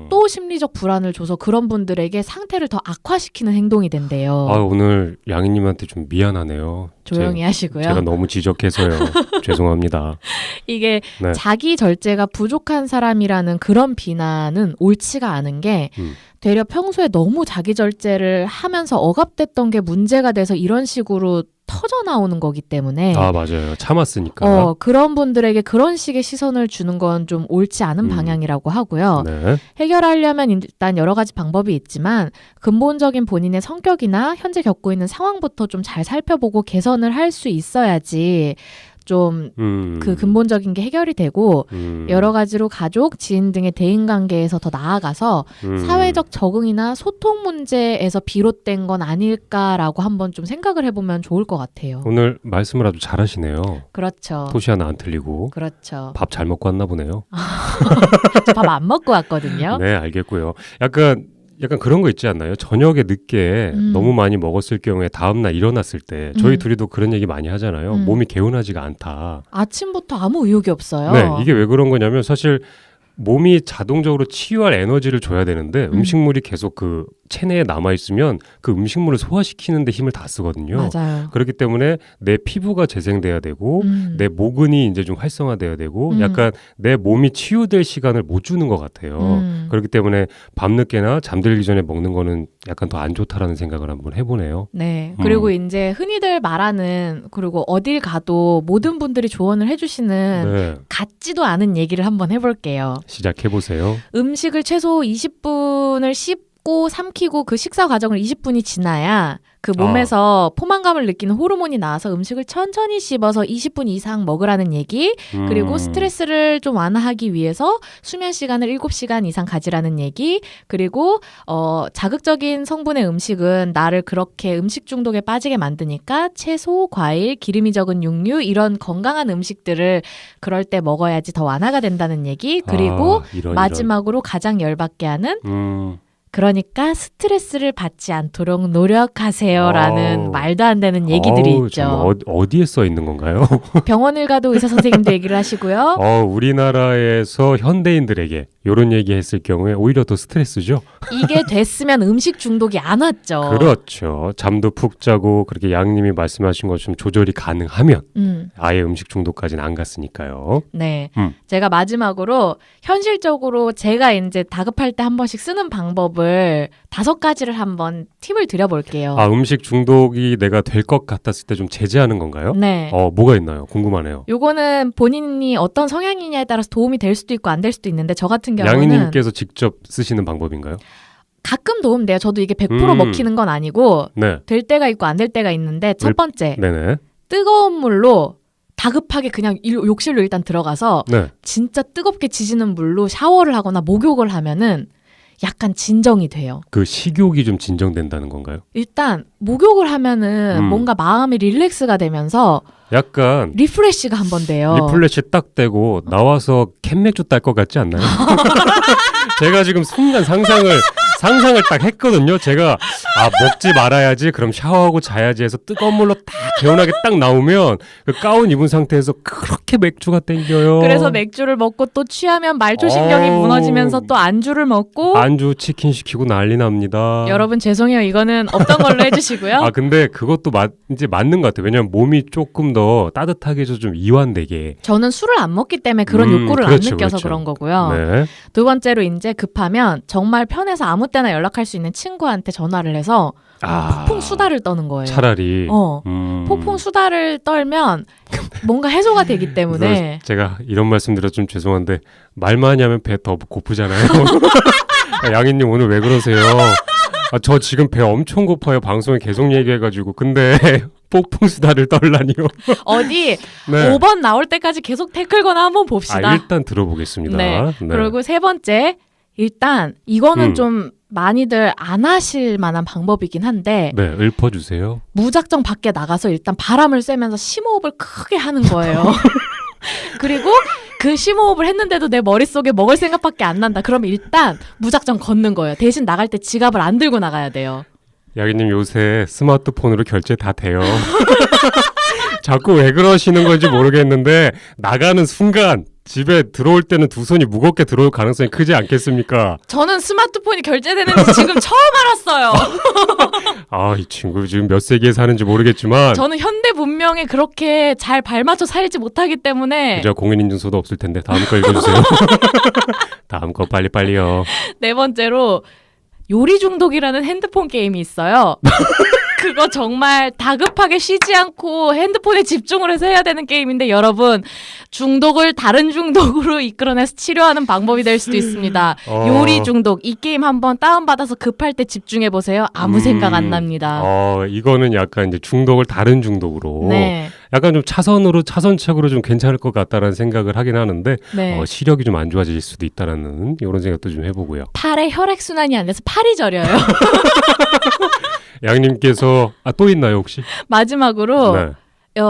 Speaker 3: 또 심리적 불안을 줘서 그런 분들에게 상태를 더 악화시키는 행동이 된대요.
Speaker 2: 오늘 양희님한테 좀 미안하네요.
Speaker 3: 조용히 하시고요.
Speaker 2: 제가 너무 지적해서요. 죄송합니다.
Speaker 3: 이게
Speaker 2: 네.
Speaker 3: 자기 절제가 부족한 사람이라는 그런 비난은 옳지가 않은 게 되려 평소에 너무 자기 절제를 하면서 억압됐던 게 문제가 돼서 이런 식으로 터져 나오는 거기 때문에
Speaker 2: 맞아요. 참았으니까.
Speaker 3: 그런 분들에게 그런 식의 시선을 주는 건 좀 옳지 않은 방향이라고 하고요.
Speaker 2: 네.
Speaker 3: 해결하려면 일단 여러 가지 방법이 있지만 근본적인 본인의 성격이나 현재 겪고 있는 상황부터 좀 잘 살펴보고 개선을 할 수 있어야지 좀 그 근본적인 게 해결이 되고 여러 가지로 가족, 지인 등의 대인관계에서 더 나아가서 사회적 적응이나 소통 문제에서 비롯된 건 아닐까라고 한번 좀 생각을 해보면 좋을 것 같아요.
Speaker 2: 오늘 말씀을 아주 잘하시네요.
Speaker 3: 그렇죠.
Speaker 2: 토시 하나 안 틀리고.
Speaker 3: 그렇죠.
Speaker 2: 밥 잘 먹고 왔나 보네요.
Speaker 3: 밥 안 먹고 왔거든요.
Speaker 2: 네, 알겠고요. 약간 그런 거 있지 않나요? 저녁에 늦게 너무 많이 먹었을 경우에 다음날 일어났을 때 저희 둘이도 그런 얘기 많이 하잖아요. 몸이 개운하지가 않다.
Speaker 3: 아침부터 아무 의욕이 없어요.
Speaker 2: 네, 이게 왜 그런 거냐면 사실 몸이 자동적으로 치유할 에너지를 줘야 되는데 음식물이 계속 그 체내에 남아 있으면 그 음식물을 소화시키는 데 힘을 다 쓰거든요.
Speaker 3: 맞아요.
Speaker 2: 그렇기 때문에 내 피부가 재생돼야 되고 내 모근이 이제 좀 활성화돼야 되고 약간 내 몸이 치유될 시간을 못 주는 것 같아요. 그렇기 때문에 밤늦게나 잠들기 전에 먹는 거는 약간 더 안 좋다라는 생각을 한번 해보네요.
Speaker 3: 네. 그리고 이제 흔히들 말하는 그리고 어딜 가도 모든 분들이 조언을 해주시는
Speaker 2: 네.
Speaker 3: 같지도 않은 얘기를 한번 해볼게요.
Speaker 2: 시작해보세요.
Speaker 3: 음식을 최소 20분을 씹고 삼키고 그 식사 과정을 20분이 지나야 그 몸에서 포만감을 느끼는 호르몬이 나와서 음식을 천천히 씹어서 20분 이상 먹으라는 얘기, 그리고 스트레스를 좀 완화하기 위해서 수면 시간을 7시간 이상 가지라는 얘기, 그리고 자극적인 성분의 음식은 나를 그렇게 음식 중독에 빠지게 만드니까 채소, 과일, 기름이 적은 육류 이런 건강한 음식들을 그럴 때 먹어야지 더 완화가 된다는 얘기, 그리고 마지막으로 가장 열받게 하는 그러니까 스트레스를 받지 않도록 노력하세요라는 말도 안 되는 얘기들이 있죠.
Speaker 2: 어디에 써 있는 건가요?
Speaker 3: 병원을 가도 의사 선생님도 얘기를 하시고요.
Speaker 2: 우리나라에서 현대인들에게 이런 얘기했을 경우에 오히려 더 스트레스죠.
Speaker 3: 이게 됐으면 음식 중독이 안 왔죠.
Speaker 2: 그렇죠. 잠도 푹 자고 그렇게 양님이 말씀하신 것처럼 조절이 가능하면 아예 음식 중독까지는 안 갔으니까요.
Speaker 3: 네. 제가 마지막으로 현실적으로 제가 이제 다급할 때 한 번씩 쓰는 방법을 5가지를 한번 팁을 드려볼게요.
Speaker 2: 음식 중독이 내가 될 것 같았을 때 좀 제재하는 건가요?
Speaker 3: 네.
Speaker 2: 뭐가 있나요? 궁금하네요.
Speaker 3: 요거는 본인이 어떤 성향이냐에 따라서 도움이 될 수도 있고 안 될 수도 있는데 저 같은 경우는
Speaker 2: 양희님께서 직접 쓰시는 방법인가요?
Speaker 3: 가끔 도움돼요. 저도 이게 100% 먹히는 건 아니고
Speaker 2: 네.
Speaker 3: 될 때가 있고 안 될 때가 있는데 첫 번째
Speaker 2: 네네.
Speaker 3: 뜨거운 물로 다급하게 그냥 욕실로 일단 들어가서
Speaker 2: 네.
Speaker 3: 진짜 뜨겁게 지지는 물로 샤워를 하거나 목욕을 하면은 약간 진정이 돼요.
Speaker 2: 그 식욕이 좀 진정된다는 건가요?
Speaker 3: 일단 목욕을 하면은 뭔가 마음이 릴렉스가 되면서
Speaker 2: 약간
Speaker 3: 리프레시가 한번 돼요.
Speaker 2: 리플래시 딱 되고 나와서 캔맥주 딸 것 같지 않나요? 제가 지금 순간 상상을 딱 했거든요. 제가 먹지 말아야지 그럼 샤워하고 자야지 해서 뜨거운 물로 딱 개운하게 딱 나오면 그 가운 입은 상태에서 그렇게 맥주가 땡겨요.
Speaker 3: 그래서 맥주를 먹고 또 취하면 말초신경이 무너지면서 또 안주를 먹고
Speaker 2: 안주 치킨 시키고 난리 납니다.
Speaker 3: 여러분 죄송해요. 이거는 없던 걸로 해주시고요.
Speaker 2: 근데 그것도 이제 맞는 것 같아요. 왜냐면 몸이 조금 더 따뜻하게 해서 좀 이완되게.
Speaker 3: 저는 술을 안 먹기 때문에 그런 욕구를
Speaker 2: 그렇죠,
Speaker 3: 안 느껴서
Speaker 2: 그렇죠.
Speaker 3: 그런 거고요.
Speaker 2: 네.
Speaker 3: 두 번째로 이제 급하면 정말 편해서 아무 때나 연락할 수 있는 친구한테 전화를 해서 폭풍 수다를 떠는 거예요.
Speaker 2: 차라리.
Speaker 3: 폭풍 수다를 떨면 뭔가 해소가 되기 때문에.
Speaker 2: 제가 이런 말씀 드려 좀 죄송한데 말 많이 하면 배 더 고프잖아요. 양희님 오늘 왜 그러세요? 저 지금 배 엄청 고파요. 방송에 계속 얘기해가지고. 근데 폭풍 수다를 떨라니요.
Speaker 3: 어디
Speaker 2: 네.
Speaker 3: 5번 나올 때까지 계속 태클 거나 한번 봅시다.
Speaker 2: 일단 들어보겠습니다.
Speaker 3: 네. 그리고 세 번째, 일단 이거는 좀 많이들 안 하실 만한 방법이긴 한데
Speaker 2: 네, 읊어주세요.
Speaker 3: 무작정 밖에 나가서 일단 바람을 쐬면서 심호흡을 크게 하는 거예요. 그리고 그 심호흡을 했는데도 내 머릿속에 먹을 생각밖에 안 난다. 그럼 일단 무작정 걷는 거예요. 대신 나갈 때 지갑을 안 들고 나가야 돼요.
Speaker 2: 야기님 요새 스마트폰으로 결제 다 돼요. 자꾸 왜 그러시는 건지 모르겠는데 나가는 순간 집에 들어올 때는 두 손이 무겁게 들어올 가능성이 크지 않겠습니까?
Speaker 3: 저는 스마트폰이 결제되는지 지금 처음 알았어요.
Speaker 2: 이 친구 지금 몇 세기에 사는지 모르겠지만
Speaker 3: 저는 현대 문명에 그렇게 잘 발맞춰 살지 못하기 때문에
Speaker 2: 그저 공인인증서도 없을 텐데 다음 거 읽어주세요. 다음 거 빨리빨리요.
Speaker 3: 네 번째로 요리 중독이라는 핸드폰 게임이 있어요. 그거 정말 다급하게 쉬지 않고 핸드폰에 집중을 해서 해야 되는 게임인데 여러분 중독을 다른 중독으로 이끌어내서 치료하는 방법이 될 수도 있습니다. 요리 중독 이 게임 한번 다운받아서 급할 때 집중해보세요. 아무 생각 안 납니다.
Speaker 2: 이거는 약간 이제 중독을 다른 중독으로
Speaker 3: 네.
Speaker 2: 약간 좀 차선책으로 좀 괜찮을 것 같다라는 생각을 하긴 하는데
Speaker 3: 네.
Speaker 2: 시력이 좀 안 좋아질 수도 있다라는 이런 생각도 좀 해보고요.
Speaker 3: 팔에 혈액순환이 안 돼서 팔이 저려요.
Speaker 2: 양님께서 또 있나요 혹시?
Speaker 3: 마지막으로
Speaker 2: 네.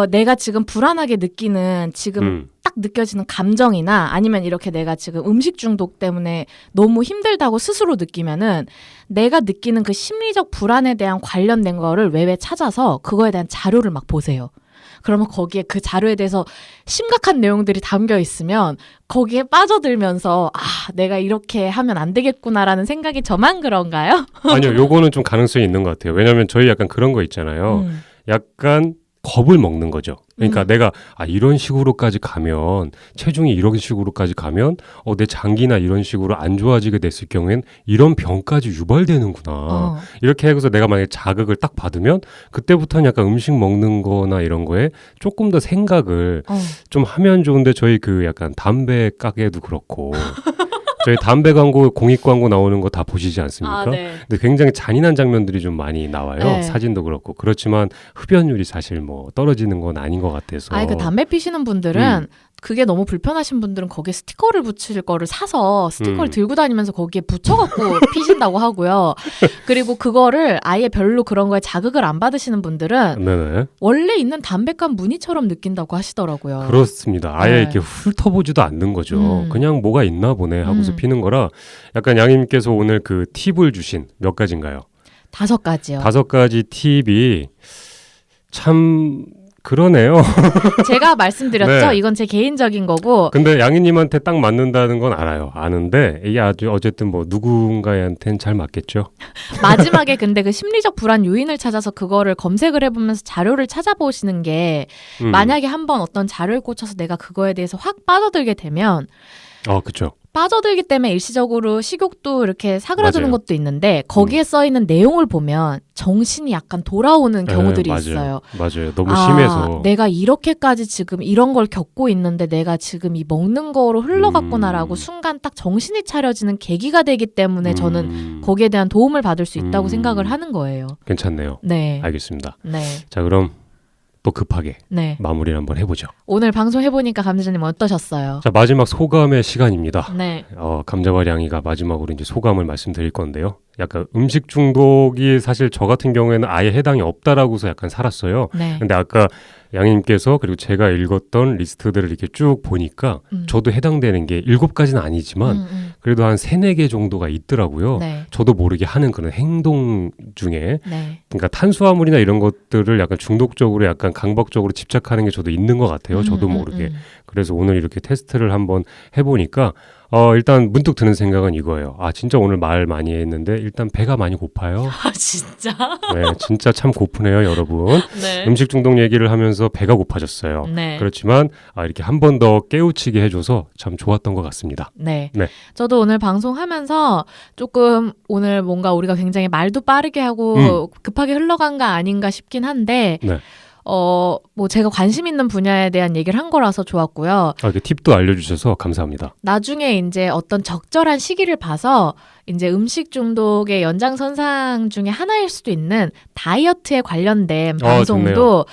Speaker 3: 내가 지금 불안하게 느끼는 지금 딱 느껴지는 감정이나 아니면 이렇게 내가 지금 음식 중독 때문에 너무 힘들다고 스스로 느끼면은 내가 느끼는 그 심리적 불안에 대한 관련된 거를 외부에 찾아서 그거에 대한 자료를 막 보세요. 그러면 거기에 그 자료에 대해서 심각한 내용들이 담겨 있으면 거기에 빠져들면서 내가 이렇게 하면 안 되겠구나라는 생각이 저만 그런가요?
Speaker 2: 아니요, 요거는 좀 가능성이 있는 것 같아요. 왜냐하면 저희 약간 그런 거 있잖아요. 약간 겁을 먹는 거죠. 그러니까 내가 이런 식으로까지 가면 체중이 이런 식으로까지 가면 내 장기나 이런 식으로 안 좋아지게 됐을 경우엔 이런 병까지 유발되는구나. 이렇게 해서 내가 만약에 자극을 딱 받으면 그때부터는 약간 음식 먹는 거나 이런 거에 조금 더 생각을 좀 하면 좋은데 저희 그 약간 담배 가게도 그렇고 저희 담배 광고, 공익 광고 나오는 거 다 보시지 않습니까?
Speaker 3: 네.
Speaker 2: 근데 굉장히 잔인한 장면들이 좀 많이 나와요.
Speaker 3: 네.
Speaker 2: 사진도 그렇고. 그렇지만 흡연율이 사실 뭐 떨어지는 건 아닌 것 같아서.
Speaker 3: 그 담배 피시는 분들은 그게 너무 불편하신 분들은 거기에 스티커를 붙일 거를 사서 스티커를 들고 다니면서 거기에 붙여갖고 피신다고 하고요. 그리고 그거를 아예 별로 그런 거에 자극을 안 받으시는 분들은
Speaker 2: 네네.
Speaker 3: 원래 있는 담배감 무늬처럼 느낀다고 하시더라고요.
Speaker 2: 그렇습니다. 아예
Speaker 3: 네.
Speaker 2: 이렇게 훑어보지도 않는 거죠. 그냥 뭐가 있나 보네 하고서 피는 거라 약간 양님께서 오늘 그 팁을 주신 몇 가지인가요?
Speaker 3: 5가지요.
Speaker 2: 5가지 팁이 참 그러네요.
Speaker 3: 제가 말씀드렸죠.
Speaker 2: 네.
Speaker 3: 이건 제 개인적인 거고.
Speaker 2: 근데 양희님한테 딱 맞는다는 건 알아요. 아는데 이게 아주 어쨌든 뭐 누군가한테는 잘 맞겠죠.
Speaker 3: 마지막에 근데 그 심리적 불안 요인을 찾아서 그거를 검색을 해보면서 자료를 찾아보시는 게 만약에 한번 어떤 자료에 꽂혀서 내가 그거에 대해서 확 빠져들게 되면
Speaker 2: 그렇죠.
Speaker 3: 빠져들기 때문에 일시적으로 식욕도 이렇게 사그라드는
Speaker 2: 맞아요.
Speaker 3: 것도 있는데 거기에 써 있는 내용을 보면 정신이 약간 돌아오는 경우들이
Speaker 2: 맞아요.
Speaker 3: 있어요.
Speaker 2: 맞아요. 너무 심해서.
Speaker 3: 내가 이렇게까지 지금 이런 걸 겪고 있는데 내가 지금 이 먹는 거로 흘러갔구나라고 순간 딱 정신이 차려지는 계기가 되기 때문에 저는 거기에 대한 도움을 받을 수 있다고 생각을 하는 거예요.
Speaker 2: 괜찮네요.
Speaker 3: 네.
Speaker 2: 알겠습니다.
Speaker 3: 네.
Speaker 2: 자, 그럼 또 급하게
Speaker 3: 네.
Speaker 2: 마무리를 한번 해보죠.
Speaker 3: 오늘 방송 해보니까 감자님 어떠셨어요?
Speaker 2: 자, 마지막 소감의 시간입니다.
Speaker 3: 네.
Speaker 2: 감자와 량이가 마지막으로 이제 소감을 말씀드릴 건데요. 약간 음식 중독이 사실 저 같은 경우에는 아예 해당이 없다라고서 약간 살았어요.
Speaker 3: 네.
Speaker 2: 근데 아까 양님께서 그리고 제가 읽었던 리스트들을 이렇게 쭉 보니까 저도 해당되는 게 7가지는 아니지만 그래도 한 3, 4개 정도가 있더라고요.
Speaker 3: 네.
Speaker 2: 저도 모르게 하는 그런 행동 중에
Speaker 3: 네.
Speaker 2: 그러니까 탄수화물이나 이런 것들을 약간 중독적으로 약간 강박적으로 집착하는 게 저도 있는 것 같아요. 저도 모르게. 그래서 오늘 이렇게 테스트를 한번 해보니까 일단 문득 드는 생각은 이거예요. 진짜 오늘 말 많이 했는데 일단 배가 많이 고파요.
Speaker 3: 진짜?
Speaker 2: 네, 진짜 참 고프네요, 여러분.
Speaker 3: 네.
Speaker 2: 음식 중독 얘기를 하면서 배가 고파졌어요.
Speaker 3: 네.
Speaker 2: 그렇지만 이렇게 한 번 더 깨우치게 해줘서 참 좋았던 것 같습니다.
Speaker 3: 네.
Speaker 2: 네.
Speaker 3: 저도 오늘 방송하면서 조금 오늘 뭔가 우리가 굉장히 말도 빠르게 하고 급하게 흘러간 거 아닌가 싶긴 한데
Speaker 2: 네.
Speaker 3: 뭐 제가 관심 있는 분야에 대한 얘기를 한 거라서 좋았고요.
Speaker 2: 이렇게 팁도 알려주셔서 감사합니다.
Speaker 3: 나중에 이제 어떤 적절한 시기를 봐서 이제 음식 중독의 연장선상 중에 하나일 수도 있는 다이어트에 관련된 방송도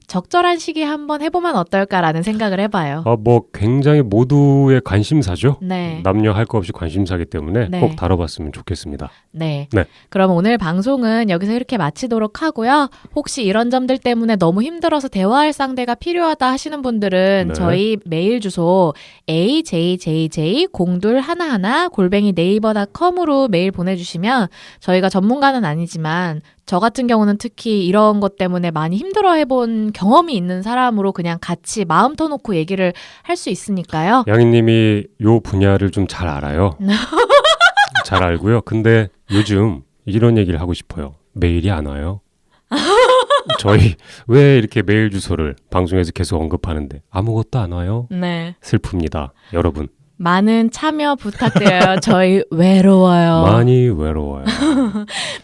Speaker 3: 적절한 시기에 한번 해보면 어떨까라는 생각을 해봐요.
Speaker 2: 뭐 굉장히 모두의 관심사죠.
Speaker 3: 네.
Speaker 2: 남녀 할 거 없이 관심사기 때문에
Speaker 3: 네.
Speaker 2: 꼭 다뤄봤으면 좋겠습니다.
Speaker 3: 네.
Speaker 2: 네.
Speaker 3: 그럼 오늘 방송은 여기서 이렇게 마치도록 하고요. 혹시 이런 점들 때문에 너무 힘들어서 대화할 상대가 필요하다 하시는 분들은
Speaker 2: 네.
Speaker 3: 저희 메일 주소 ajjj0211@naver.com으로 메일 보내주시면 저희가 전문가는 아니지만 저 같은 경우는 특히 이런 것 때문에 많이 힘들어해본 경험이 있는 사람으로 그냥 같이 마음 터놓고 얘기를 할 수 있으니까요.
Speaker 2: 양희님이 요 분야를 좀 잘 알아요. 잘 알고요. 근데 요즘 이런 얘기를 하고 싶어요. 메일이 안 와요. 저희 왜 이렇게 메일 주소를 방송에서 계속 언급하는데 아무것도 안 와요?
Speaker 3: 네.
Speaker 2: 슬픕니다. 여러분.
Speaker 3: 많은 참여 부탁드려요. 저희 외로워요.
Speaker 2: 많이 외로워요.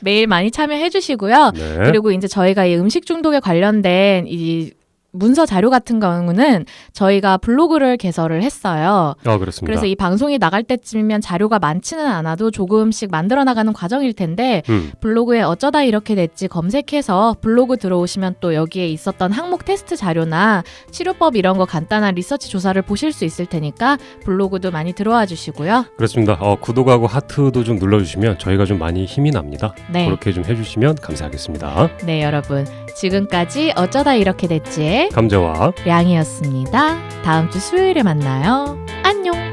Speaker 3: 메일 많이 참여해 주시고요.
Speaker 2: 네.
Speaker 3: 그리고 이제 저희가 이 음식 중독에 관련된 이 문서 자료 같은 경우는 저희가 블로그를 개설을 했어요.
Speaker 2: 그렇습니다.
Speaker 3: 그래서 이 방송이 나갈 때쯤이면 자료가 많지는 않아도 조금씩 만들어 나가는 과정일 텐데 블로그에 어쩌다 이렇게 됐지 검색해서 블로그 들어오시면 또 여기에 있었던 항목 테스트 자료나 치료법 이런 거 간단한 리서치 조사를 보실 수 있을 테니까 블로그도 많이 들어와 주시고요.
Speaker 2: 그렇습니다. 구독하고 하트도 좀 눌러주시면 저희가 좀 많이 힘이 납니다.
Speaker 3: 네.
Speaker 2: 그렇게 좀 해주시면 감사하겠습니다.
Speaker 3: 네, 여러분. 지금까지 어쩌다 이렇게 됐지의
Speaker 2: 감자와
Speaker 3: 량이었습니다. 다음 주 수요일에 만나요. 안녕!